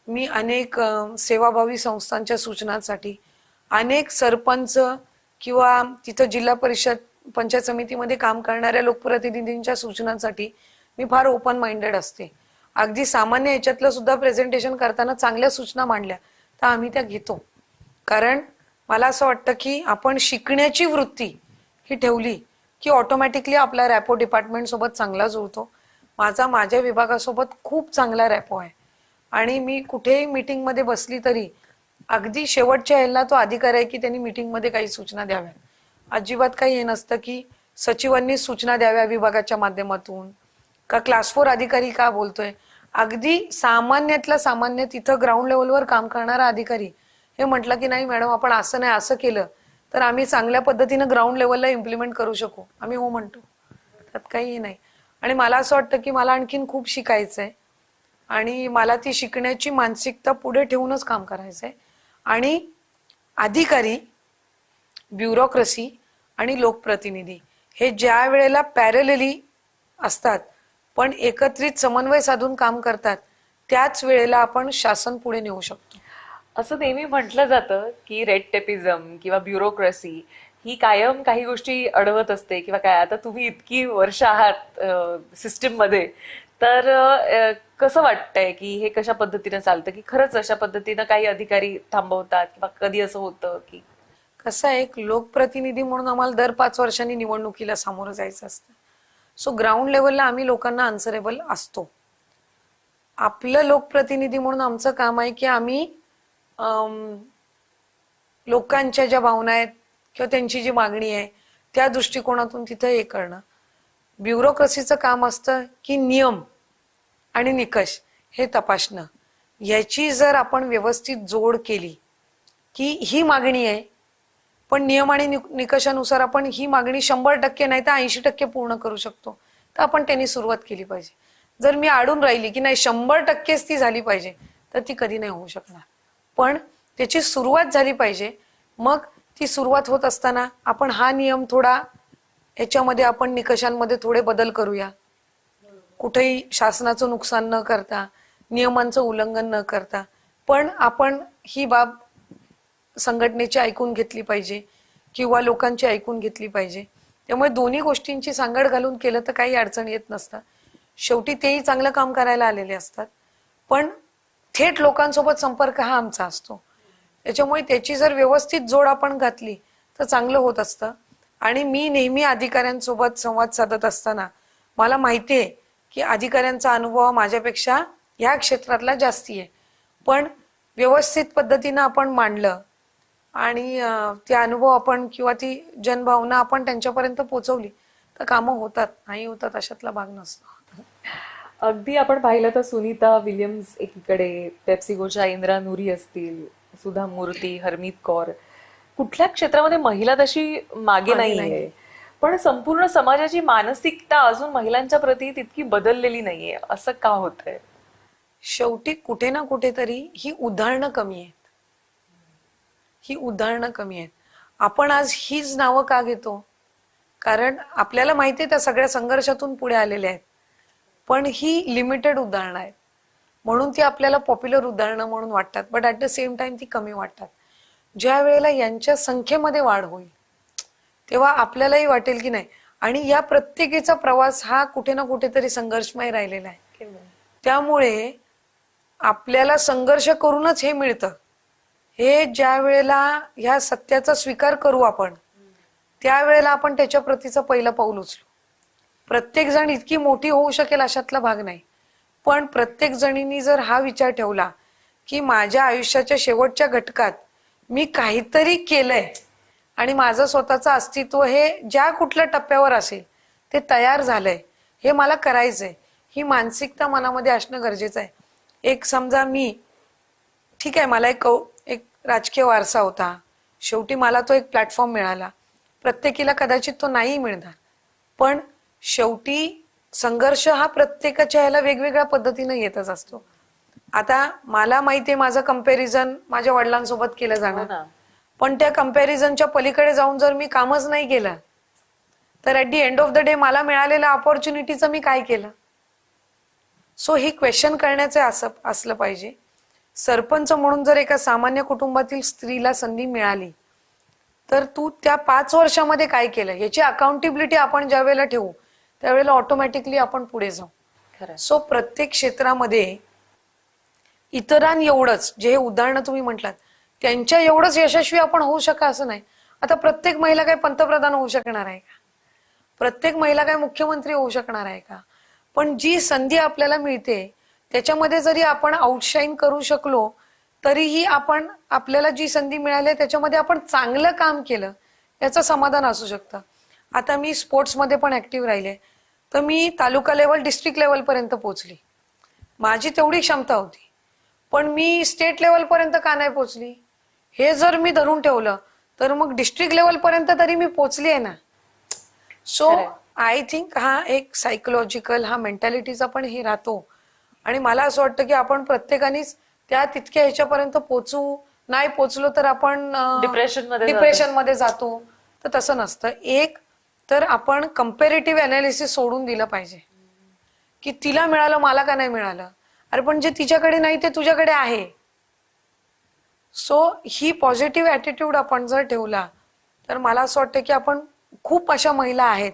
मी अनेक सेवाभावी संस्थांच्या सूचनांसाठी, अनेक सरपंच किंवा तिथं जिल्हा परिषद पंचायत समितीमध्ये काम करणाऱ्या लोकप्रतिनिधींच्या सूचनांसाठी मी फार ओपन माइंडेड असते. अगदी सामान्य याच्यातलं सुद्धा प्रेझेंटेशन करताना चांगल्या सूचना मांडल्या तर आम्ही त्या घेतो. कारण मला असं वाटतं की आपण शिकण्याची वृत्ती ही ठेवली की ऑटोमॅटिकली आपला रॅपो डिपार्टमेंट सोबत चांगला जुळतो. माझ्या विभागासोबत खूप चांगला रॅपो आहे आणि मी कुठेही मीटिंग मध्ये बसली तरी अगदी शेवटच्या ह्याला तो अधिकार आहे की त्यांनी मीटिंग मध्ये काही सूचना द्याव्या. अजिबात काही हे नसतं की सचिवांनी सूचना द्याव्या विभागाच्या माध्यमातून, का क्लास 4 अधिकारी का बोलतोय. अगदी सामान्यातला सामान्य तिथं ग्राउंड लेवलवर काम करणारा अधिकारी हे म्हटलं की नाही मॅडम आपण असं नाही असं केलं तर आम्ही चांगल्या पद्धतीनं ग्राउंड लेवलला इम्प्लिमेंट करू शकू, आम्ही हो म्हणतो, त्यात काही नाही. आणि मला असं वाटतं की मला आणखीन खूप शिकायचंय आणि मला ती शिकण्याची मानसिकता पुढे ठेवूनच काम करायचंय. आणि अधिकारी, ब्युरोक्रेसी आणि लोकप्रतिनिधी हे ज्या वेळेला पॅरलली असतात पण एकत्रित समन्वय साधून काम करतात, त्याच वेळेला आपण शासन पुढे नेऊ शकतो. असं नेहमी म्हटलं जातं की रेड टेपिझम किंवा ब्युरोक्रेसी ही कायम काही गोष्टी अडवत असते किंवा काय. आता तुम्ही इतकी वर्ष आहात सिस्टीम मध्ये, तर कसं वाटतंय की हे कशा पद्धतीने चालतं, की खरंच अशा पद्धतीनं काही अधिकारी थांबवतात किंवा कधी असं होतं की कसं आहे, एक लोकप्रतिनिधी म्हणून आम्हाला दर 5 वर्षांनी निवडणुकीला सामोरं जायचं असतं. सो ग्राउंड लेवलला आम्ही लोकांना आन्सरेबल असतो. आपलं लोकप्रतिनिधी म्हणून आमचं काम आहे की आम्ही लोकांच्या ज्या भावना आहेत किंवा त्यांची जी मागणी आहे त्या दृष्टिकोनातून तिथं हे करणं. ब्युरोक्रेसीचं काम असतं की नियम आणि निकष हे तपासणं. याची जर आपण व्यवस्थित जोड केली की ही मागणी आहे पण नियम आणि निकषानुसार आपण ही मागणी 100% नाही तर 80% पूर्ण करू शकतो, तर आपण त्यांनी सुरुवात केली पाहिजे. जर मी अडून राहिली की नाही 100%च ती झाली पाहिजे तर ती कधी नाही होऊ शकणार. पण त्याची सुरुवात झाली पाहिजे. मग ती सुरुवात होत असताना आपण हा नियम थोडा याच्यामध्ये आपण निकषांमध्ये थोडे बदल करूया, कुठेही शासनाचं नुकसान न करता, नियमांचं उल्लंघन न करता, पण आपण ही बाब संघटनेची ऐकून घेतली पाहिजे किंवा लोकांची ऐकून घेतली पाहिजे. त्यामुळे दोन्ही गोष्टींची सांगड घालून केलं तर काही अडचण येत नसतात. शेवटी तेही चांगलं काम करायला आलेले असतात, पण थेट लोकांसोबत संपर्क हा आमचा असतो. त्याच्यामुळे त्याची जर व्यवस्थित जोड आपण घातली तर चांगलं होत असतं. आणि मी नेहमी अधिकाऱ्यांसोबत संवाद साधत असताना मला माहिती आहे की अधिकाऱ्यांचा अनुभव माझ्यापेक्षा या क्षेत्रातला जास्ती आहे, पण व्यवस्थित पद्धतीनं आपण मांडलं आणि ते अनुभव आपण किंवा ती जनभावना आपण त्यांच्यापर्यंत पोहोचवली तर कामं होतात, नाही होतात अशातला भाग नसतो. अगदी आपण पाहिलं तर सुनीता विलियम्स एकीकडे, पेप्सिकोच्या इंद्रा नुरी असतील, सुधा मूर्ती, हरमीत कौर, कुठल्या क्षेत्रामध्ये महिला तशी मागे नाहीये. पण संपूर्ण समाजाची मानसिकता अजून महिलांच्या प्रती तितकी बदललेली नाहीये. असं का होतंय? शेवटी कुठे ना कुठेतरी ही उदाहरणं कमी आहेत. ही उदाहरणं कमी आहेत. आपण आज हीच नावं का घेतो? कारण आपल्याला माहिती आहे त्या सगळ्या संघर्षातून पुढे आलेल्या आहेत, पण ही लिमिटेड उदाहरणं आहेत म्हणून ती आपल्याला पॉप्युलर उदाहरणं म्हणून वाटतात, but at the same time ती कमी वाटतात. ज्या वेळेला यांच्या संख्येमध्ये वाढ होईल तेव्हा आपल्यालाही वाटेल की नाही. आणि या प्रत्येकीचा प्रवास हा कुठे ना कुठेतरी संघर्षमय राहिलेला आहे. त्यामुळे आपल्याला संघर्ष करूनच हे मिळतं. हे ज्या वेळेला ह्या सत्याचा स्वीकार करू आपण, त्यावेळेला आपण त्याच्या प्रतीचं पहिलं पाऊल उचलू. प्रत्येक जण इतकी मोठी होऊ शकेल अशातला भाग नाही, पण प्रत्येक जणींनी जर हा विचार ठेवला की माझ्या आयुष्याच्या शेवटच्या घटकात मी काहीतरी केलंय आणि माझं स्वतःचं अस्तित्व हे ज्या कुठल्या टप्प्यावर असेल ते तयार झालंय, हे मला करायचंय, ही मानसिकता मनामध्ये असणं गरजेचं आहे. एक समजा मी ठीक आहे, मला एक राजकीय वारसा होता, शेवटी मला तो एक प्लॅटफॉर्म मिळाला. प्रत्येकीला कदाचित तो नाही मिळणार, पण शेवटी संघर्ष हा प्रत्येकाच्या ह्याला वेगवेगळ्या पद्धतीने येतच असतो. आता मला माहितीये माझं कंपॅरिझन माझ्या वडिलांसोबत केलं जाणार, पण त्या कंपॅरिझनच्या पलीकडे जाऊन जर मी कामच नाही केलं तर at the end of the day मला मिळालेल्या ऑपॉर्च्युनिटीचं मी काय केलं? सो ही क्वेश्चन करण्याचं असलं पाहिजे. सरपंच म्हणून जर एका सामान्य कुटुंबातील स्त्रीला संधी मिळाली तर तू त्या 5 वर्षामध्ये काय केलं याची अकाउंटेबिलिटी आपण ज्या वेळेला ठेवू त्यावेळेला ऑटोमॅटिकली आपण पुढे जाऊ. सो प्रत्येक क्षेत्रामध्ये इतरां एवढंच, जे हे उदाहरणं तुम्ही म्हटलात त्यांच्या एवढंच यशस्वी आपण होऊ शका असं नाही. आता प्रत्येक महिला काय पंतप्रधान होऊ शकणार आहे का? प्रत्येक महिला काय मुख्यमंत्री होऊ शकणार आहे का? पण जी संधी आपल्याला मिळते त्याच्यामध्ये जरी आपण आउटशाईन करू शकलो तरीही आपण आपल्याला जी संधी मिळाली त्याच्यामध्ये आपण चांगलं काम केलं याचं समाधान असू शकतं. आता मी स्पोर्ट्समध्ये पण ऍक्टिव्ह राहिले तर मी तालुका लेवल डिस्ट्रिक्ट लेवल पर्यंत पोहोचली. माझी तेवढी क्षमता होती, पण मी स्टेट लेवल पर्यंत का नाही पोहोचली? हे जर मी धरून ठेवलं तर मग डिस्ट्रिक्ट लेवल पर्यंत तरी मी पोहोचली आहे ना. सो आय थिंक हा एक सायकोलॉजिकल हा मेंटॅलिटीचा पण हे राहतो. आणि मला असं वाटतं की आपण प्रत्येकानेच त्या तितक्या ह्याच्यापर्यंत पोहोचू, नाही पोहोचलो तर आपण डिप्रेशन मध्ये जातो. तर तसं नसतं. एक तर आपण कम्पॅरेटिव्ह अनालिसिस सोडून दिलं पाहिजे की तिला मिळालं मला का नाही मिळालं. अरे पण जे तिच्याकडे नाही ते तुझ्याकडे आहे. सो ही पॉझिटिव्ह ऍटिट्यूड आपण जर ठेवला तर मला असं वाटतं की आपण खूप अशा महिला आहेत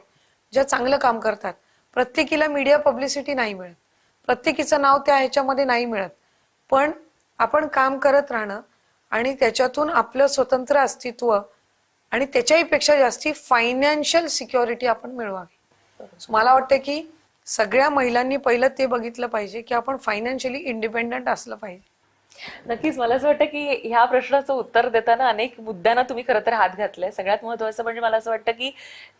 ज्या चांगलं काम करतात. प्रत्येकीला मीडिया पब्लिसिटी नाही मिळत, प्रत्येकीचं नाव त्या ह्याच्यामध्ये नाही मिळत, पण आपण काम करत राहणं आणि त्याच्यातून आपलं स्वतंत्र अस्तित्व आणि त्याच्याही पेक्षा जास्ती फायनान्शियल सिक्युरिटी आपण मिळवावी. मला वाटतं की सगळ्या महिलांनी पहिलं ते बघितलं पाहिजे की आपण फायनान्शियली इंडिपेंडंट असलं पाहिजे. नक्कीच. मला असं वाटतं की ह्या प्रश्नाचं उत्तर देताना अनेक मुद्द्यांना तुम्ही खरं तर हात घातलाय. सगळ्यात महत्वाचं म्हणजे मला असं वाटतं की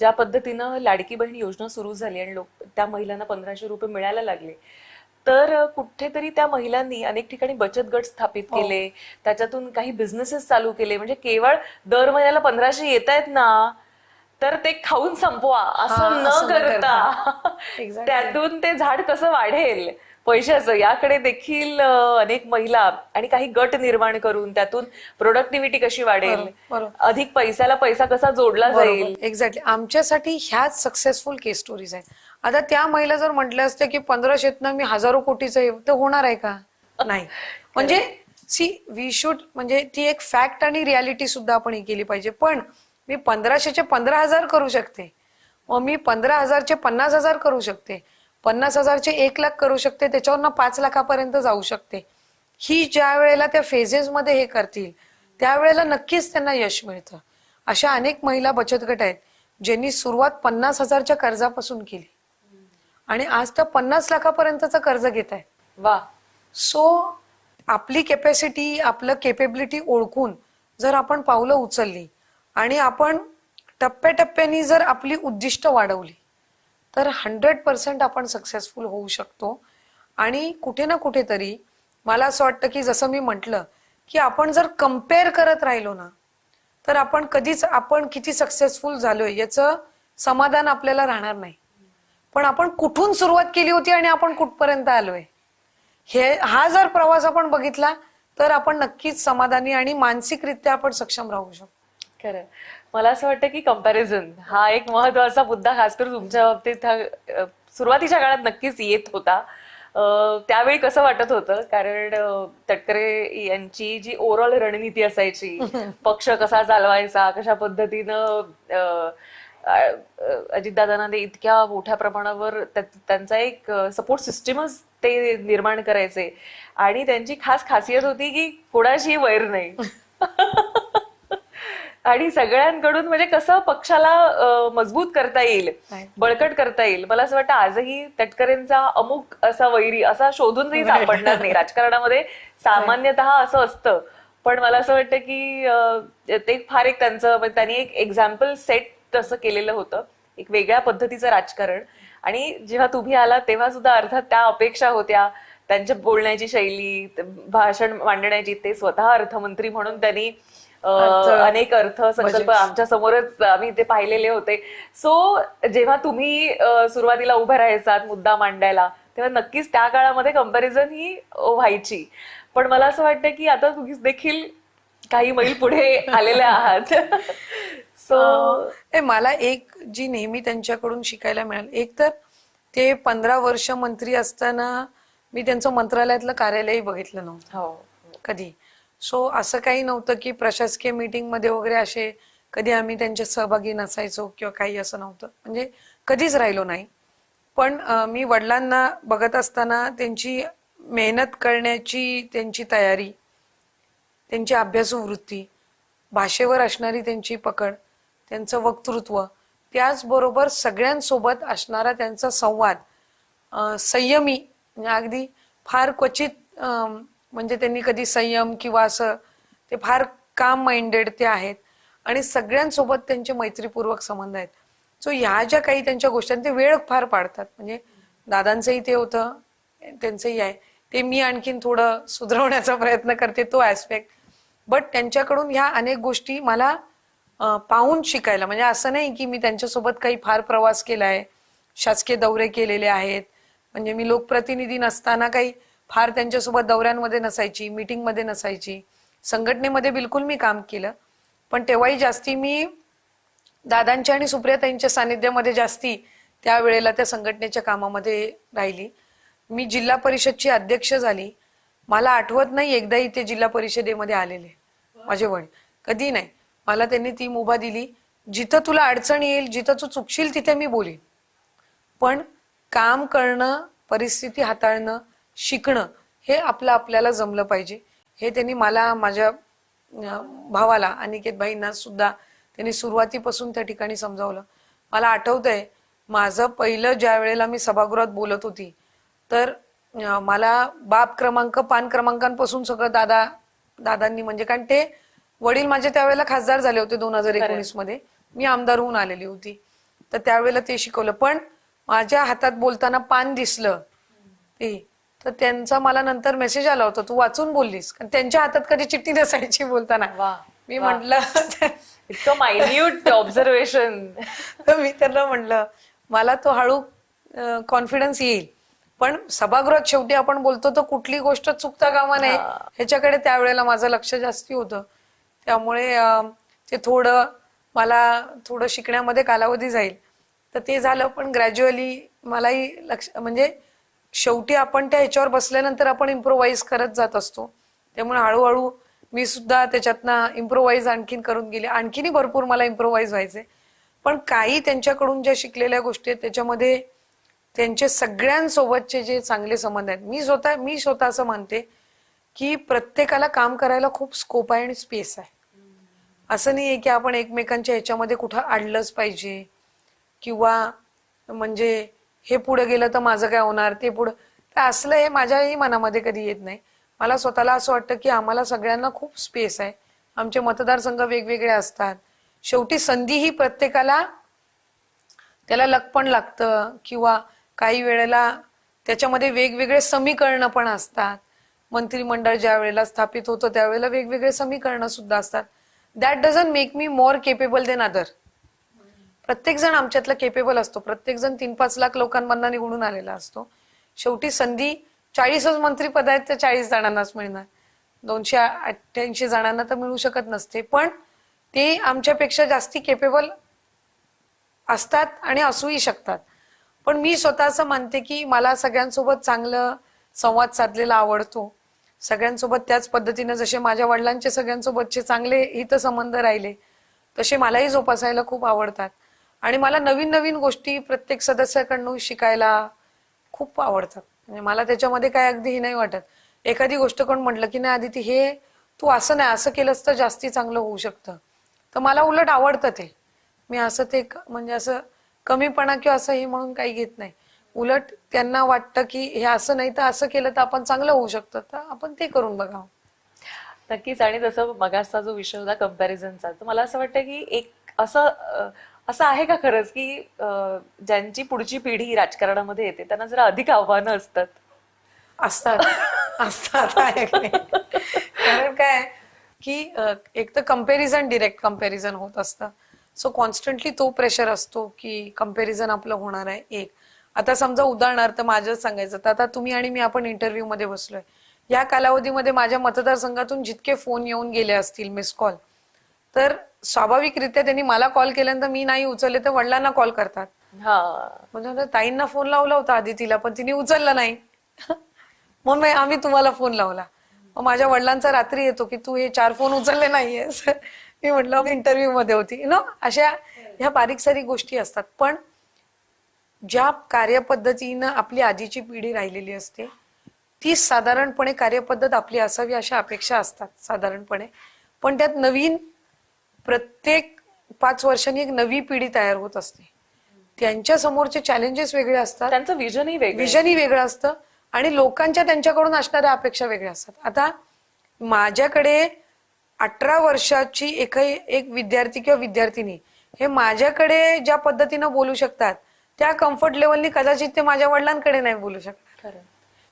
ज्या पद्धतीनं लाडकी बहीण योजना सुरू झाली आणि त्या महिलांना 1500 रुपये मिळायला लागले, तर कुठेतरी त्या महिलांनी अनेक ठिकाणी बचत गट स्थापित केले, त्याच्यातून काही बिझनेसेस चालू केले. म्हणजे केवळ दर महिन्याला 1500 येत आहेत ना, तर ते खाऊन संपवा असं न करता त्यातून ते झाड कसं वाढेल पैशाचं याकडे देखील अनेक महिला आणि काही गट निर्माण करून त्यातून प्रोडक्टिव्हिटी कशी वाढेल, अधिक पैशाला पैसा कसा जोडला जाईल. एक्झॅक्टली. आमच्यासाठी ह्याच सक्सेसफुल केस स्टोरीज आहेत. आता त्या महिला जर म्हटल्या असत्या की 1500तनं मी हजारो कोटीचं तर होणार आहे का? नाही. म्हणजे सी वी शुड, म्हणजे ती एक फॅक्ट आणि रियालिटी सुद्धा आपण ही केली पाहिजे. पण मी 1500चे 15,000 करू शकते, मग मी 15,000चे 50,000 करू शकते, 50,000चे 1,00,000 करू शकते, त्याच्यावरनं 5,00,000पर्यंत जाऊ शकते. ही ज्या वेळेला त्या फेजेसमध्ये हे करतील त्यावेळेला नक्कीच त्यांना यश मिळतं. अशा अनेक महिला बचत गट आहेत ज्यांनी सुरुवात 50,000च्या कर्जापासून केली आणि आज त्या 50,00,000पर्यंतचं कर्ज घेत आहेत. वा. सो आपली कॅपॅसिटी, आपलं केपेबिलिटी ओळखून जर आपण पावलं उचलली आणि आपण टप्प्याटप्प्याने जर आपली उद्दिष्ट वाढवली तर 100% आपण सक्सेसफुल होऊ शकतो. आणि कुठे ना कुठेतरी मला असं वाटतं की जसं मी म्हटलं की आपण जर कम्पेअर करत राहिलो ना तर आपण कधीच आपण किती सक्सेसफुल झालोय याचं समाधान आपल्याला राहणार नाही. पण आपण कुठून सुरुवात केली होती आणि आपण कुठपर्यंत आलोय हा जर प्रवास आपण बघितला तर आपण नक्कीच समाधानी आणि मानसिकरित्या आपण सक्षम राहू शकतो. खरं. मला असं वाटतं की कंपॅरिझन हा एक महत्वाचा मुद्दा खास करून तुमच्या बाबतीत सुरुवातीच्या काळात नक्कीच येत होता. त्यावेळी कसं वाटत होतं, कारण तटकरे यांची जी ओव्हरऑल रणनीती असायची, पक्ष कसा चालवायचा, कशा पद्धतीनं अजितदादांना ते इतक्या मोठ्या प्रमाणावर त्यांचा एक सपोर्ट सिस्टीमच ते निर्माण करायचे आणि त्यांची खास खासियत होती की कोणाशी वैर नाही आणि सगळ्यांकडून म्हणजे कसं पक्षाला मजबूत करता येईल, बळकट करता येईल. मला असं वाटतं आजही तटकरेंचा अमुक असा वैरी असा शोधूनही सापडणार नाही. राजकारणामध्ये सामान्यतः असं असतं, पण मला असं वाटतं की ते फार एक त्यांचं त्यांनी एक एक्झाम्पल सेट तसं केलेलं होतं, एक वेगळ्या पद्धतीचं राजकारण. आणि जेव्हा तुम्ही आला तेव्हा सुद्धा अर्थात त्या अपेक्षा होत्या, त्यांच्या बोलण्याची शैली, भाषण मांडण्याची, ते स्वतः अर्थमंत्री म्हणून त्यांनी अनेक अर्थसंकल्प आमच्या समोरच आम्ही ते पाहिलेले होते. सो जेव्हा तुम्ही सुरुवातीला उभं राहायचात मुद्दा मांडायला तेव्हा नक्कीच त्या काळामध्ये कंपॅरिझन ही व्हायची. पण मला असं वाटतं की आता तुम्ही देखील काही मैल पुढे आलेले आहात. सो मला एक जी नेहमी त्यांच्याकडून शिकायला मिळालं, एक तर ते 15 वर्ष मंत्री असताना मी त्यांचं मंत्रालयातलं कार्यालयही बघितलं नव्हतं कधी. सो असं काही नव्हतं की प्रशासकीय मीटिंग मध्ये वगैरे असे कधी आम्ही त्यांच्या सहभागी नसायचो किंवा काही असं नव्हतं, म्हणजे कधीच राहिलो नाही. पण मी वडिलांना बघत असताना त्यांची मेहनत करण्याची त्यांची तयारी, त्यांची अभ्यासू वृत्ती, भाषेवर असणारी त्यांची पकड, त्यांचं वक्तृत्व, त्याचबरोबर सगळ्यांसोबत असणारा त्यांचा संवाद, संयमी, म्हणजे अगदी फार क्वचित म्हणजे त्यांनी कधी संयम किंवा असं, ते फार काम माइंडेड ते आहेत आणि सगळ्यांसोबत त्यांचे मैत्रीपूर्वक संबंध आहेत. सो ह्या ज्या काही त्यांच्या गोष्टी ते वेळ फार पाडतात, म्हणजे दादांचंही ते होतं, त्यांचंही आहे ते. मी आणखीन थोडं सुधारवण्याचा प्रयत्न करते तो ऍस्पेक्ट. बट त्यांच्याकडून ह्या अनेक गोष्टी मला पाहून शिकायला, म्हणजे असं नाही की मी त्यांच्यासोबत काही फार प्रवास केलाय, शासकीय दौरे केलेले आहेत, म्हणजे मी लोकप्रतिनिधी नसताना काही फार त्यांच्यासोबत दौऱ्यांमध्ये नसायची, मीटिंगमध्ये नसायची, संघटनेमध्ये बिलकुल मी काम केलं. पण तेव्हाही जास्ती मी दादांच्या आणि सुप्रियाताईंच्या सानिध्यामध्ये जास्ती त्यावेळेला त्या संघटनेच्या कामामध्ये राहिली. मी जिल्हा परिषदची अध्यक्ष झाली, मला आठवत नाही एकदाही ते जिल्हा परिषदेमध्ये आलेले माझे वडील, कधी नाही. मला त्यांनी ती मुभा दिली, जिथं तुला अडचण येईल, जिथं तू चुकशील तिथे मी बोलीन, पण काम करणं, परिस्थिती हाताळणं, शिकणं हे आपल्याला जमलं पाहिजे. हे त्यांनी मला, माझ्या भावाला अनिकेत भाईंना सुद्धा त्यांनी सुरुवातीपासून त्या ठिकाणी समजावलं. मला आठवतंय माझं पहिलं ज्या वेळेला मी सभागृहात बोलत होती तर मला बाप क्रमांक, पान क्रमांकांपासून सगळं दादांनी, म्हणजे कारण ते वडील माझे त्यावेळेला खासदार झाले होते 2019 मध्ये, मी आमदार होऊन आलेली होती, तर त्यावेळेला ते शिकवलं. पण माझ्या हातात बोलताना पान दिसलं ते, तर त्यांचा मला नंतर मेसेज आला होता, तू वाचून बोललीस, कारण त्यांच्या हातात कधी चिठ्ठी नसायची बोलताना. मी म्हटलं इतकं मायन्यूट ऑब्झर्वेशन. तर मी त्यांना म्हटलं मला तो हळू कॉन्फिडन्स येईल, पण सभागृहात शेवटी आपण बोलतो तर कुठली गोष्ट चुकता कामा नये ह्याच्याकडे त्यावेळेला माझं लक्ष जास्ती होतं. त्यामुळे ते मला थोडं शिकण्यामध्ये कालावधी जाईल, तर ते झालं. पण ग्रॅज्युअली मलाही म्हणजे शेवटी आपण त्या ह्याच्यावर बसल्यानंतर आपण इम्प्रोवाइज करत जात असतो. त्यामुळे हळूहळू मी सुद्धा त्याच्यातनं इम्प्रोव्हाइज आणखीन करून गेले. आणखीनही भरपूर मला इम्प्रोव्हाइज व्हायचे. पण काही त्यांच्याकडून ज्या शिकलेल्या गोष्टी आहेत त्याच्यामध्ये त्यांचे सगळ्यांसोबतचे जे चांगले संबंध आहेत. मी स्वतः असं मानते की प्रत्येकाला काम करायला खूप स्कोप आहे आणि स्पेस आहे. असं नाहीये की आपण एकमेकांच्या ह्याच्यामध्ये कुठं अडलंच पाहिजे किंवा म्हणजे हे पुढे गेलं तर माझं काय होणार, ते पुढं, तर असलं हे माझ्याही मनामध्ये कधी येत नाही. मला स्वतःला असं वाटतं की आम्हाला सगळ्यांना खूप स्पेस आहे. आमचे मतदारसंघ वेगवेगळे असतात. शेवटी संधी ही प्रत्येकाला त्याला लक पण लागतं किंवा काही वेळेला त्याच्यामध्ये वेगवेगळे समीकरणं पण असतात. मंत्रिमंडळ ज्या वेळेला स्थापित होतं त्यावेळेला वेगवेगळे समीकरणं सुद्धा असतात. That doesn't make me more capable than other. प्रत्येक जण आमच्यातला केपेबल असतो. प्रत्येक जण 3-5 लाख लोकांमधनं निवडून आलेला असतो. शेवटी संधी 40च मंत्रीपद आहेत तर 40 जणांनाच मिळणार, 288 जणांना तर मिळू शकत नसते. पण ते आमच्यापेक्षा जास्ती केपेबल असतात आणि असूही शकतात. पण मी स्वतः असं मानते की मला सगळ्यांसोबत चांगलं संवाद साधलेला आवडतो. सगळ्यांसोबत त्याच पद्धतीने जसे माझ्या वडिलांचे सगळ्यांसोबतचे चांगले हितसंबंध राहिले तसे मलाही जोपासायला खूप आवडतात. आणि मला नवीन नवीन गोष्टी प्रत्येक सदस्याकडून शिकायला खूप आवडतात. म्हणजे मला त्याच्यामध्ये काय अगदी हे नाही वाटत. एखादी गोष्ट कोण म्हटलं की नाही आदिती हे तू असं नाही, असं केलंस तर जास्ती चांगलं होऊ शकतं, तर मला उलट आवडतं ते. मी असं ते म्हणजे असं कमीपणा किंवा असं हे म्हणून काही घेत नाही. उलट त्यांना वाटतं की हे असं नाही तर असं केलं तर आपण चांगलं होऊ शकतं, तर आपण ते करून बघावं. नक्कीच. आणि जसं मगाचा जो विषय होता कम्पॅरिझनचा, तर मला असं वाटतं की एक असं आहे का खरंच की ज्यांची पुढची पिढी राजकारणामध्ये येते त्यांना जरा अधिक आव्हानं असतात? असतात असतात आहे की नाही? कारण काय की एक तर कम्पॅरिझन, डिरेक्ट कम्पॅरिझन होत असतं. सो कॉन्स्टंटली तो प्रेशर असतो की कम्पॅरिझन आपलं होणार आहे. एक आता समजा उदाहरणार्थ माझं सांगायचं तर आता तुम्ही आणि मी आपण इंटरव्ह्यू मध्ये बसलोय. या कालावधीमध्ये माझ्या मतदारसंघातून जितके फोन येऊन गेले असतील मिस कॉल, तर स्वाभाविकरित्या त्यांनी मला कॉल केल्यानंतर मी नाही उचलले तर वडिलांना कॉल करतात. हा. म्हणजे ताईंना फोन लावला होता आदितीला पण तिने उचलला नाही म्हणून आम्ही तुम्हाला फोन लावला. मग माझ्या वडिलांचा रात्री येतो की तू हे 4 फोन उचलले नाहीयेस. मी म्हटलं इंटरव्ह्यू मध्ये होती. अशा ह्या बारीक सारी गोष्टी असतात. पण ज्या कार्यपद्धतीनं आपली आधीची पिढी राहिलेली असते ती साधारणपणे कार्यपद्धत आपली असावी अशा अपेक्षा असतात साधारणपणे. पण त्यात नवीन प्रत्येक 5 वर्षांनी एक नवी पिढी तयार होत असते. त्यांच्या समोरचे चॅलेंजेस वेगळे असतात, त्यांचं विजनही वेगळं असतं आणि लोकांच्या त्यांच्याकडून असणाऱ्या अपेक्षा वेगळ्या असतात. आता माझ्याकडे 18 वर्षाची एक विद्यार्थी किंवा विद्यार्थिनी हे माझ्याकडे ज्या पद्धतीनं बोलू शकतात त्या कम्फर्ट लेवलनी कदाचित ते माझ्या वडिलांकडे नाही बोलू शकणार.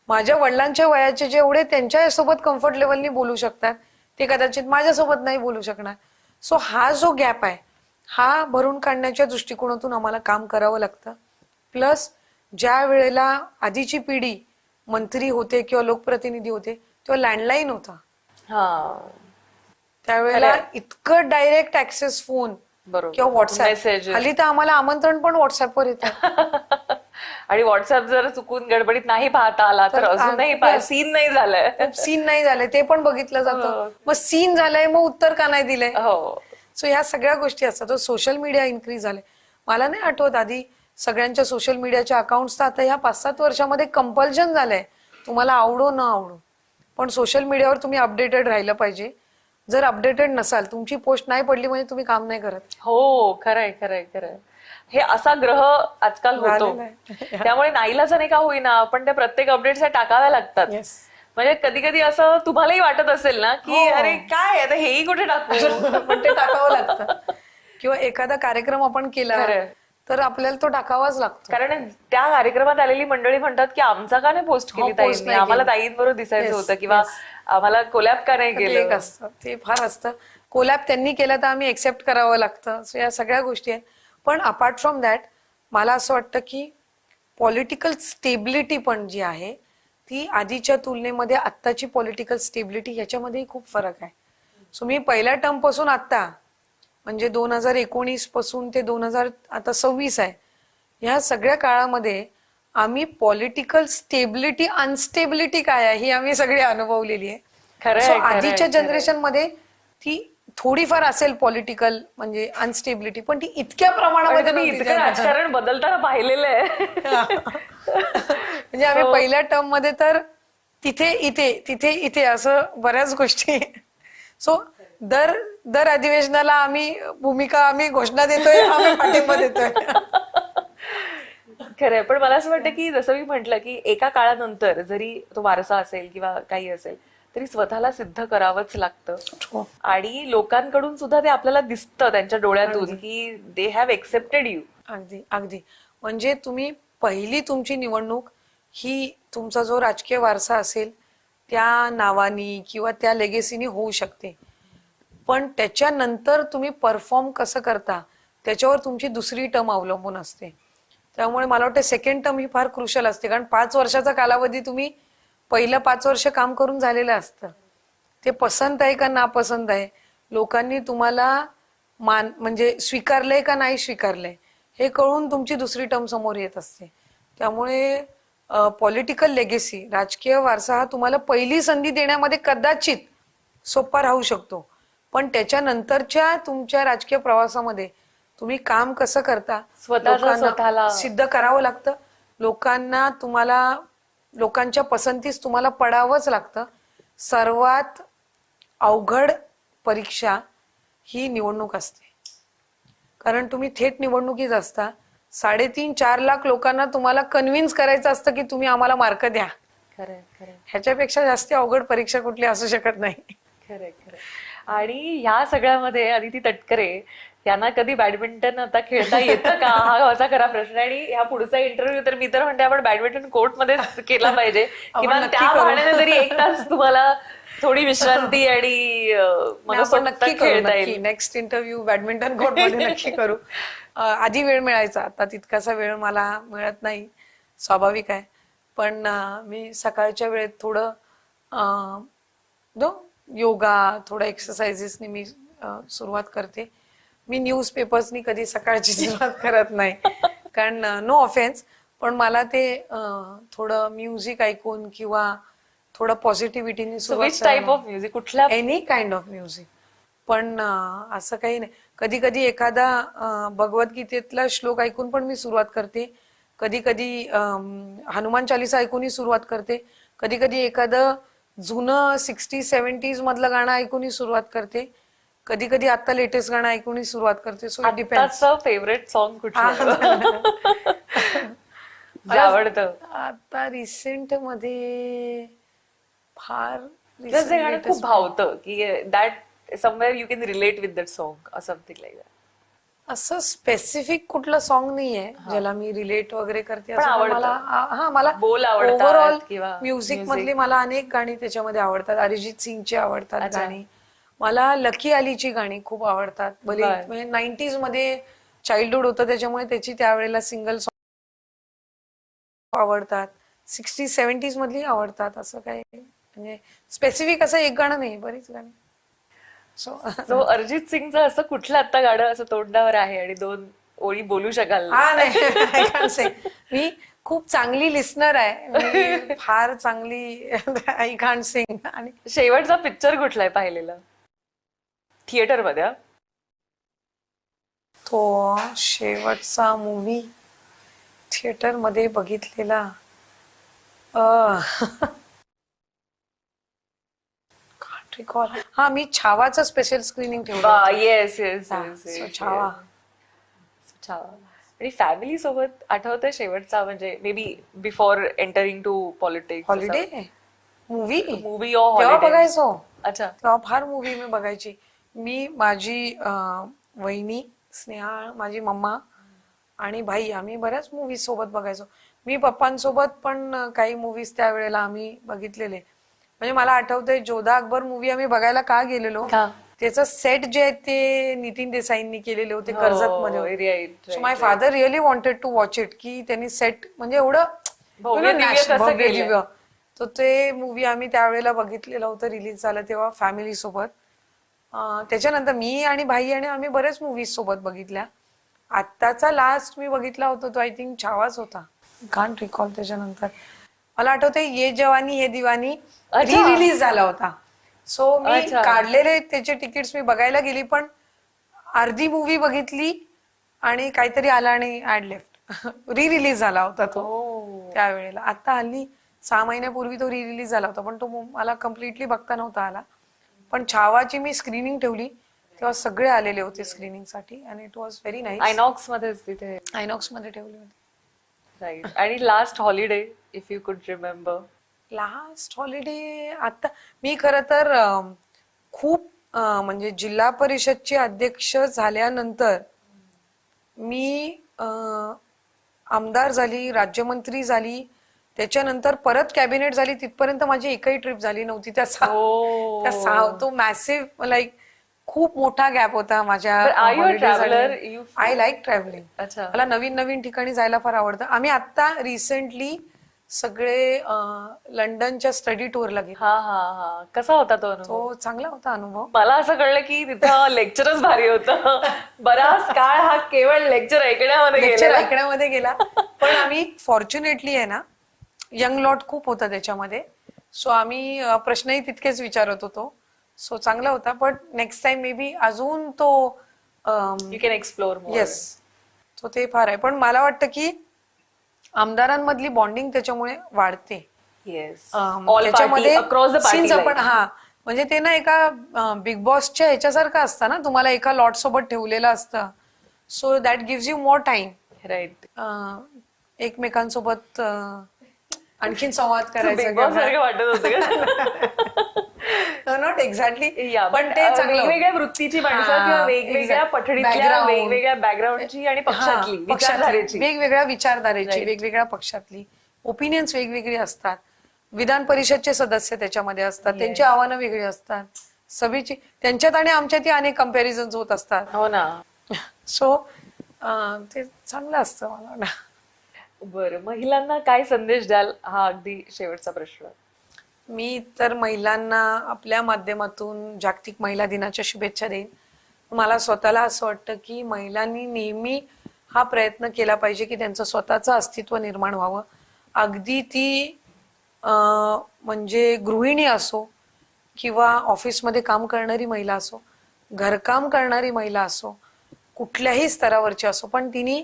माझ्या वडिलांच्या वयाचे जेवढे त्यांच्यासोबत कम्फर्ट लेवलनी बोलू शकतात ते कदाचित माझ्यासोबत नाही बोलू शकणार. सो हा जो गॅप आहे हा भरून काढण्याच्या दृष्टिकोनातून आम्हाला काम करावं लागतं. प्लस ज्या वेळेला आधीची पिढी मंत्री होते किंवा लोकप्रतिनिधी होते तेव्हा लँडलाईन होता. त्यावेळेला इतकं डायरेक्ट ऍक्सेस फोन किंवा व्हॉट्सअप. हल्ली तर आम्हाला आमंत्रण पण व्हॉट्सअपवर येतं. आणि व्हॉट्सअप जर चुकून गडबडीत नाही पाहता आला तर अजूनही सीन नाही झालंय ते पण बघितलं जातं. मग सीन झालंय मग उत्तर का नाही दिलंय. सो ह्या सगळ्या गोष्टी असतात. सोशल मीडिया इन्क्रीज झाले. मला नाही आठवत आधी सगळ्यांच्या सोशल मीडियाच्या अकाउंट्स तर आता ह्या 5-7 वर्षामध्ये कंपल्शन झालंय, तुम्हाला आवडो न आवडो पण सोशल मीडियावर तुम्ही अपडेटेड राहिलं पाहिजे. जर अपडेटेड नसाल, तुमची पोस्ट नाही पडली म्हणजे तुम्ही काम नाही करत. हो, खरंय खरंय खरंय. हे असा ग्रह आजकाल होतो. त्यामुळे नाईलाजाने का होईना आपण त्या प्रत्येक अपडेटच्या टाकाव्या लागतात. म्हणजे कधी कधी असं तुम्हालाही वाटत असेल ना की अरे काय आता हेही कुठे टाकू, पण ते टाकावं लागतं. किंवा एखादा कार्यक्रम आपण केला तर आपल्याला तो टाकावाच लागतो. कारण त्या कार्यक्रमात आलेली मंडळी म्हणतात की आमचा का नाही पोस्ट केली ताईंनी, आम्हाला ताईंबरोबर दिसायचं होतं किंवा आम्हाला कोलॅब का नाही केलं. असतं ते फार असतं. कोलॅब त्यांनी केलं तर आम्ही एक्सेप्ट करावं लागतं. सो या सगळ्या गोष्टी आहेत. पण अपार्ट फ्रॉम दॅट मला असं वाटतं की पॉलिटिकल स्टेबिलिटी पण जी आहे ती आधीच्या तुलनेमध्ये आत्ताची पॉलिटिकल स्टेबिलिटी ह्याच्यामध्येही खूप फरक आहे. सो मी पहिल्या टर्म पासून आता म्हणजे 2019 पासून ते 2026 आहे ह्या सगळ्या काळामध्ये आम्ही पॉलिटिकल स्टेबिलिटी अनस्टेबिलिटी काय आहे ही आम्ही सगळी अनुभवलेली आहे. खरंय, सो खरंय, आधीच्या खरंय. जनरेशन मध्ये ती थोडीफार असेल पॉलिटिकल म्हणजे अनस्टेबिलिटी, पण ती इतक्या आणि प्रमाणामध्ये तुम्ही नव्हती इतकं तेव्हा. राजकारण बदलताना पाहिलेलं आहे. म्हणजे आम्ही So, पहिल्या टर्म मध्ये तर तिथे इथे तिथे इथे असं बऱ्याच गोष्टी. सो दर दर अधिवेशनाला आम्ही घोषणा देतोय, आम्ही पाठिंबा देतोय. खरंय. पण मला असं वाटतं की जसं मी म्हंटल की एका काळानंतर जरी तो वारसा असेल किंवा काही असेल तरी स्वतःला सिद्ध करावंच लागतं. हो. आणि लोकांकडून सुद्धा ते आपल्याला दिसतं त्यांच्या डोळ्यातून की दे हॅव एक्सेप्टेड यू. अगदी अगदी. म्हणजे तुम्ही पहिली तुमची निवडणूक ही तुमचा जो राजकीय वारसा असेल त्या नावानी किंवा त्या लेगेसीनी होऊ शकते, पण त्याच्यानंतर तुम्ही परफॉर्म कसं करता त्याच्यावर तुमची दुसरी टर्म अवलंबून असते. त्यामुळे मला वाटतं सेकंड टर्म ही फार क्रुशल असते, कारण 5 वर्षाचा कालावधी तुम्ही पहिलं 5 वर्ष काम करून झालेलं असतं. ते पसंत आहे का नापसंत आहे, लोकांनी तुम्हाला म्हणजे स्वीकारलंय का नाही स्वीकारलंय हे कळून तुमची दुसरी टर्म समोर येत असते. त्यामुळे पॉलिटिकल लेगेसी, राजकीय वारसा हा तुम्हाला पहिली संधी देण्यामध्ये कदाचित सोपा राहू शकतो, पण त्याच्यानंतरच्या तुमच्या राजकीय प्रवासामध्ये तुम्ही काम कसं करता, स्वतःला लोकांना सिद्ध करावं लागतं. लोकांच्या पसंतीस तुम्हाला पडावंच लागतं. सर्वात अवघड परीक्षा ही निवडणूक असते, कारण तुम्ही थेट निवडणुकीत असता. 3.5-4 लाख लोकांना तुम्हाला कन्व्हिन्स करायचं असतं की तुम्ही आम्हाला मार्क द्या. खरंय, खरंय, ह्याच्यापेक्षा जास्त अवघड परीक्षा कुठली असू शकत नाही. खरंय, खरंय. आणि ह्या सगळ्यामध्ये अदिती तटकरे यांना कधी बॅडमिंटन आता खेळता येतं का, हा माझा खरा प्रश्न आहे. आणि ह्या पुढचा इंटरव्ह्यू तर मी तर म्हणते आपण बॅडमिंटन कोर्ट मध्ये केला पाहिजे, किंवा नक्की त्या करू. बहाण्याने तरी 1 तास तुम्हाला थोडी विश्रांती आणि आपण मनसोक्त नक्की करू, खेळता नक्की. येईल. नेक्स्ट इंटरव्ह्यू बॅडमिंटन कोर्ट मध्ये नक्की करू. आधी वेळ मिळायचा, आता तितकासा वेळ मला मिळत नाही, स्वाभाविक आहे. पण मी सकाळच्या वेळेत थोडं योगा, थोडं एक्सरसाइजेसनी मी सुरुवात करते. मी न्यूजपेपर्सनी कधी सकाळची सुरुवात करत नाही, कारण नो ऑफेन्स, पण मला ते थोडं म्युझिक ऐकून किंवा थोडं पॉझिटिव्हिटीने विच टाइप ऑफ म्युझिक, कुठल्या? Any kind of music. पण असं काही नाही. कधी कधी एखादा भगवद्गीतेतला श्लोक ऐकून पण मी सुरुवात करते, कधी कधी हनुमान चालीसा ऐकूनही सुरुवात करते, कधी कधी एखादं जुनं 60-70s मधलं गाणं ऐकूनही सुरुवात करते, कधी कधी आता लेटेस्ट गाणं ऐकूनही सुरुवात करते. So it depends. आत्ताचं फेवरेट सॉन्ग कुठलं जे आवडतं? आता रिसेंट मध्ये फार जे गाणं खूप भावतं की that somewhere you can relate with that song or something like that. असं स्पेसिफिक कुठलं सॉन्ग नाहीये ज्याला मी रिलेट वगैरे करते. पण असं आवडतं. मला बोल आवडतात ओव्हरऑल किंवा म्युझिक मधली मला अनेक गाणी त्याच्यामध्ये आवडतात. अरिजित सिंगची आवडतात अच्छा. गाणी. मला लकी अलीची गाणी खूप आवडतात. भले बर. म्हणजे 90s मध्ये चाइल्डहुड होतं त्याच्यामुळे त्याची त्यावेळेला सिंगल सॉन्ग आवडतात. 60-70s मधली आवडतात. असं काही म्हणजे स्पेसिफिक असं एक गाणं नाही, बरीच गाणी. सो अरिजित सिंगचं असं कुठलं आता गाणं असं तोंडावर आहे आणि 2 ओळी बोलू शकाल ना? हा नाही, I can't say. मी खूप चांगली लिस्नर आहे, मी फार चांगली आय कांट सिंग. आणि शेवटचा पिक्चर कुठला आहे पाहिलेला थिएटर मध्ये? तो शेवटचा मूवी थिएटर मध्ये बघितलेला रिकॉल. हा, मी छावाचं स्पेशल स्क्रीनिंग ठेवलं होतं. येस येस हा, येस so छावा. छावा. आणि फॅमिली सोबत आठवतंय शेवटचा, म्हणजे maybe before entering to politics? Holiday movie movie or तेव्हा हॉलिडे? बघायचो. अच्छा. तेव्हा फार मूवी मी बघायची. मी, माझी वहिनी स्नेहा, माझी मम्मा आणि भाई, आम्ही बऱ्याच मूवीज सोबत बघायचो. मी पप्पांसोबत पण काही मूवीज त्यावेळेला आम्ही बघितलेले. म्हणजे मला आठवतंय जोधा अकबर मूवी आम्ही बघायला का गेलेलो, का? त्याचं सेट जे आहे ते नितीन देसाईंनी केलेले होते कर्जत मध्ये. Right, so my father really wanted to watch it, की त्यांनी सेट म्हणजे एवढं भव्य दिव्य कसं भव्य केलंय. दिव्य. तर ते मूवी आम्ही त्यावेळेला बघितलेलं होतं, रिलीज झालं तेव्हा फॅमिली सोबत. त्याच्यानंतर मी आणि भाई आणि आम्ही बरेच मूवीज सोबत बघितल्या. आत्ताचा लास्ट मी बघितला होता तो आय थिंक छावाच होता, कांट रिकॉल. त्याच्यानंतर मला आठवतंय ये जवानी हे दिवानी अच्छा. री रिलीज झाला होता. सो मी अच्छा. काढलेले त्याचे तिकीट्स मी बघायला गेली, पण अर्धी मूवी बघितली आणि काहीतरी आला आणि ऍड लेफ्ट. री रिलीज झाला होता तो ओ. त्यावेळेला. आता हल्ली 6 महिन्यापूर्वी तो री रिलीज झाला होता, पण तो मला कम्प्लिटली बघता नव्हता आला. पण छावाची मी स्क्रीनिंग ठेवली तेव्हा सगळे आलेले होते स्क्रीनिंग साठी आणि it was very nice. Inox मध्येच तिथे. आयनॉक्स मध्ये ठेवली होती. राईट. आणि लास्ट हॉलिडे इफ यू कुड रिमेंबर. लास्ट हॉलिडे आता मी खरं तर खूप म्हणजे जिल्हा परिषदचे अध्यक्ष झाल्यानंतर मी आमदार झाली, राज्यमंत्री झाली, त्याच्यानंतर परत कॅबिनेट झाली, तिथपर्यंत माझी एकही ट्रिप झाली नव्हती. त्या सहा तो मॅसिव्ह लाईक खूप मोठा गॅप होता माझ्या. Are you a traveller? I like travelling. अच्छा. मला नवीन नवीन ठिकाणी जायला फार आवडतं. आम्ही आता रिसेंटली सगळे लंडनच्या स्टडी टूरला गेलो. हा हा हा. कसा होता तो अनुभव? तो चांगला होता अनुभव. मला असं कळलं की तिथं लेक्चरच भारी होतं. बराच काळ हा केवळ लेक्चर ऐकण्यामध्ये लेक्चर ऐकण्यामध्ये गेला. पण आम्ही फॉर्च्युनेटली आहे ना, यंग लॉट खूप होता त्याच्यामध्ये, सो आम्ही प्रश्नही तितकेच विचारत होतो. सो चांगला होता. पण नेक्स्ट टाइम मे बी अजून तो यू कॅन एक्सप्लोर. येस, तो ते फार आहे. पण मला वाटतं की आमदारांमधली बॉन्डिंग त्याच्यामुळे वाढते. येस. त्याच्यामध्ये अक्रॉस द सीन्स आपण पार्टी. म्हणजे ते ना एका बिग बॉसच्या ह्याच्यासारखं असतं ना, तुम्हाला एका लॉट सोबत ठेवलेलं असतं. So that gives you more time. Right. एकमेकांसोबत आणखीन संवाद करायचा. बिग बॉस सारखं वाटत होतं. नॉट एक्झॅक्टली, पण ते वेगवेगळ्या वृत्तीची माणसं किंवा वेगवेगळ्या पठडीतल्या, वेगवेगळ्या बॅकग्राऊंडची आणि पक्षातली, विचारधारेची, वेगवेगळ्या विचारधारेची, वेगवेगळ्या पक्षातली ओपिनियन्स वेगवेगळी असतात. विधान परिषदचे सदस्य त्याच्यामध्ये असतात, त्यांची आव्हानं वेगळी असतात. सभेची त्यांच्यात आणि आमच्यात अनेक कम्पॅरिझन होत असतात. हो ना. सो ते चांगलं असतं मला वाटतं. बरं, महिलांना काय संदेश द्याल? हा अगदी शेवटचा प्रश्न. मी तर महिलांना आपल्या माध्यमातून जागतिक महिला दिनाच्या शुभेच्छा देईन. मला स्वतःला असं वाटतं की महिलांनी नेहमी हा प्रयत्न केला पाहिजे की त्यांचं स्वतःचं अस्तित्व निर्माण व्हावं. अगदी ती म्हणजे गृहिणी असो किंवा ऑफिसमध्ये काम करणारी महिला असो, घरकाम करणारी महिला असो, कुठल्याही स्तरावरची असो, पण तिने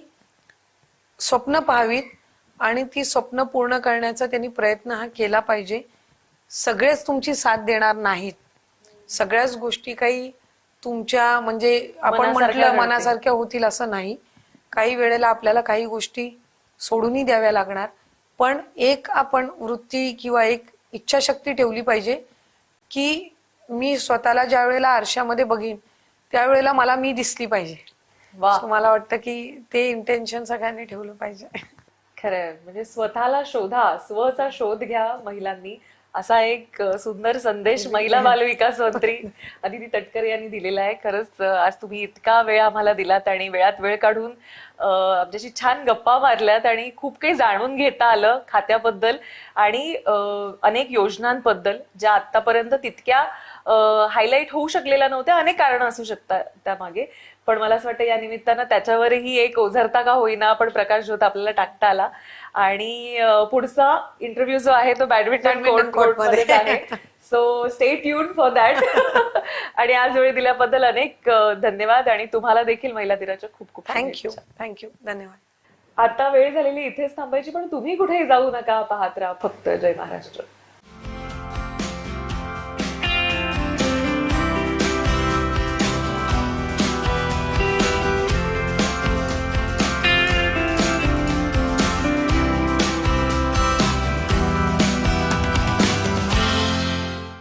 स्वप्न पाहावीत आणि ती स्वप्न पूर्ण करण्याचा त्यांनी प्रयत्न हा केला पाहिजे. सगळेच तुमची साथ देणार नाहीत. सगळ्याच गोष्टी काही तुमच्या म्हणजे आपण म्हटलं मनासारख्या होतील असं नाही. काही वेळेला आपल्याला काही गोष्टी सोडूनही द्याव्या लागणार. पण एक आपण वृत्ती किंवा एक इच्छाशक्ती ठेवली पाहिजे की मी स्वतःला ज्या वेळेला आरशामध्ये बघीन त्यावेळेला मला मी दिसली पाहिजे. मला वाटतं की ते इंटेन्शन सगळ्यांनी ठेवलं पाहिजे. खरंय. म्हणजे स्वतःला शोधा, स्वचा शोध घ्या महिलांनी, असा एक सुंदर संदेश महिला बाल विकास मंत्री अदिती तटकरे यांनी दिलेला आहे. खरंच आज तुम्ही इतका वेळ आम्हाला दिलात आणि वेळात वेळ काढून आमच्याशी छान गप्पा मारल्यात आणि खूप काही जाणून घेता आलं खात्याबद्दल आणि अनेक योजनांबद्दल ज्या आतापर्यंत तितक्या हायलाईट होऊ शकलेल्या नव्हत्या. अनेक कारणं असू शकतात त्यामागे, पण मला असं वाटतं या निमित्तानं त्याच्यावरही एक ओझरता का होईना पण प्रकाश ज्योत आपल्याला टाकता आला. आणि पुढचा इंटरव्ह्यू जो आहे तो बॅडमिंटन कोर्टमध्ये आहे. So stay tune for that. आणि आज वेळ दिल्याबद्दल अनेक धन्यवाद आणि तुम्हाला देखील महिला दिनाच्या खूप खूप थँक्यू. धन्यवाद. आता वेळ झालेली इथेच थांबायची, पण तुम्ही कुठेही जाऊ नका. पाहत राहा फक्त जय महाराष्ट्र.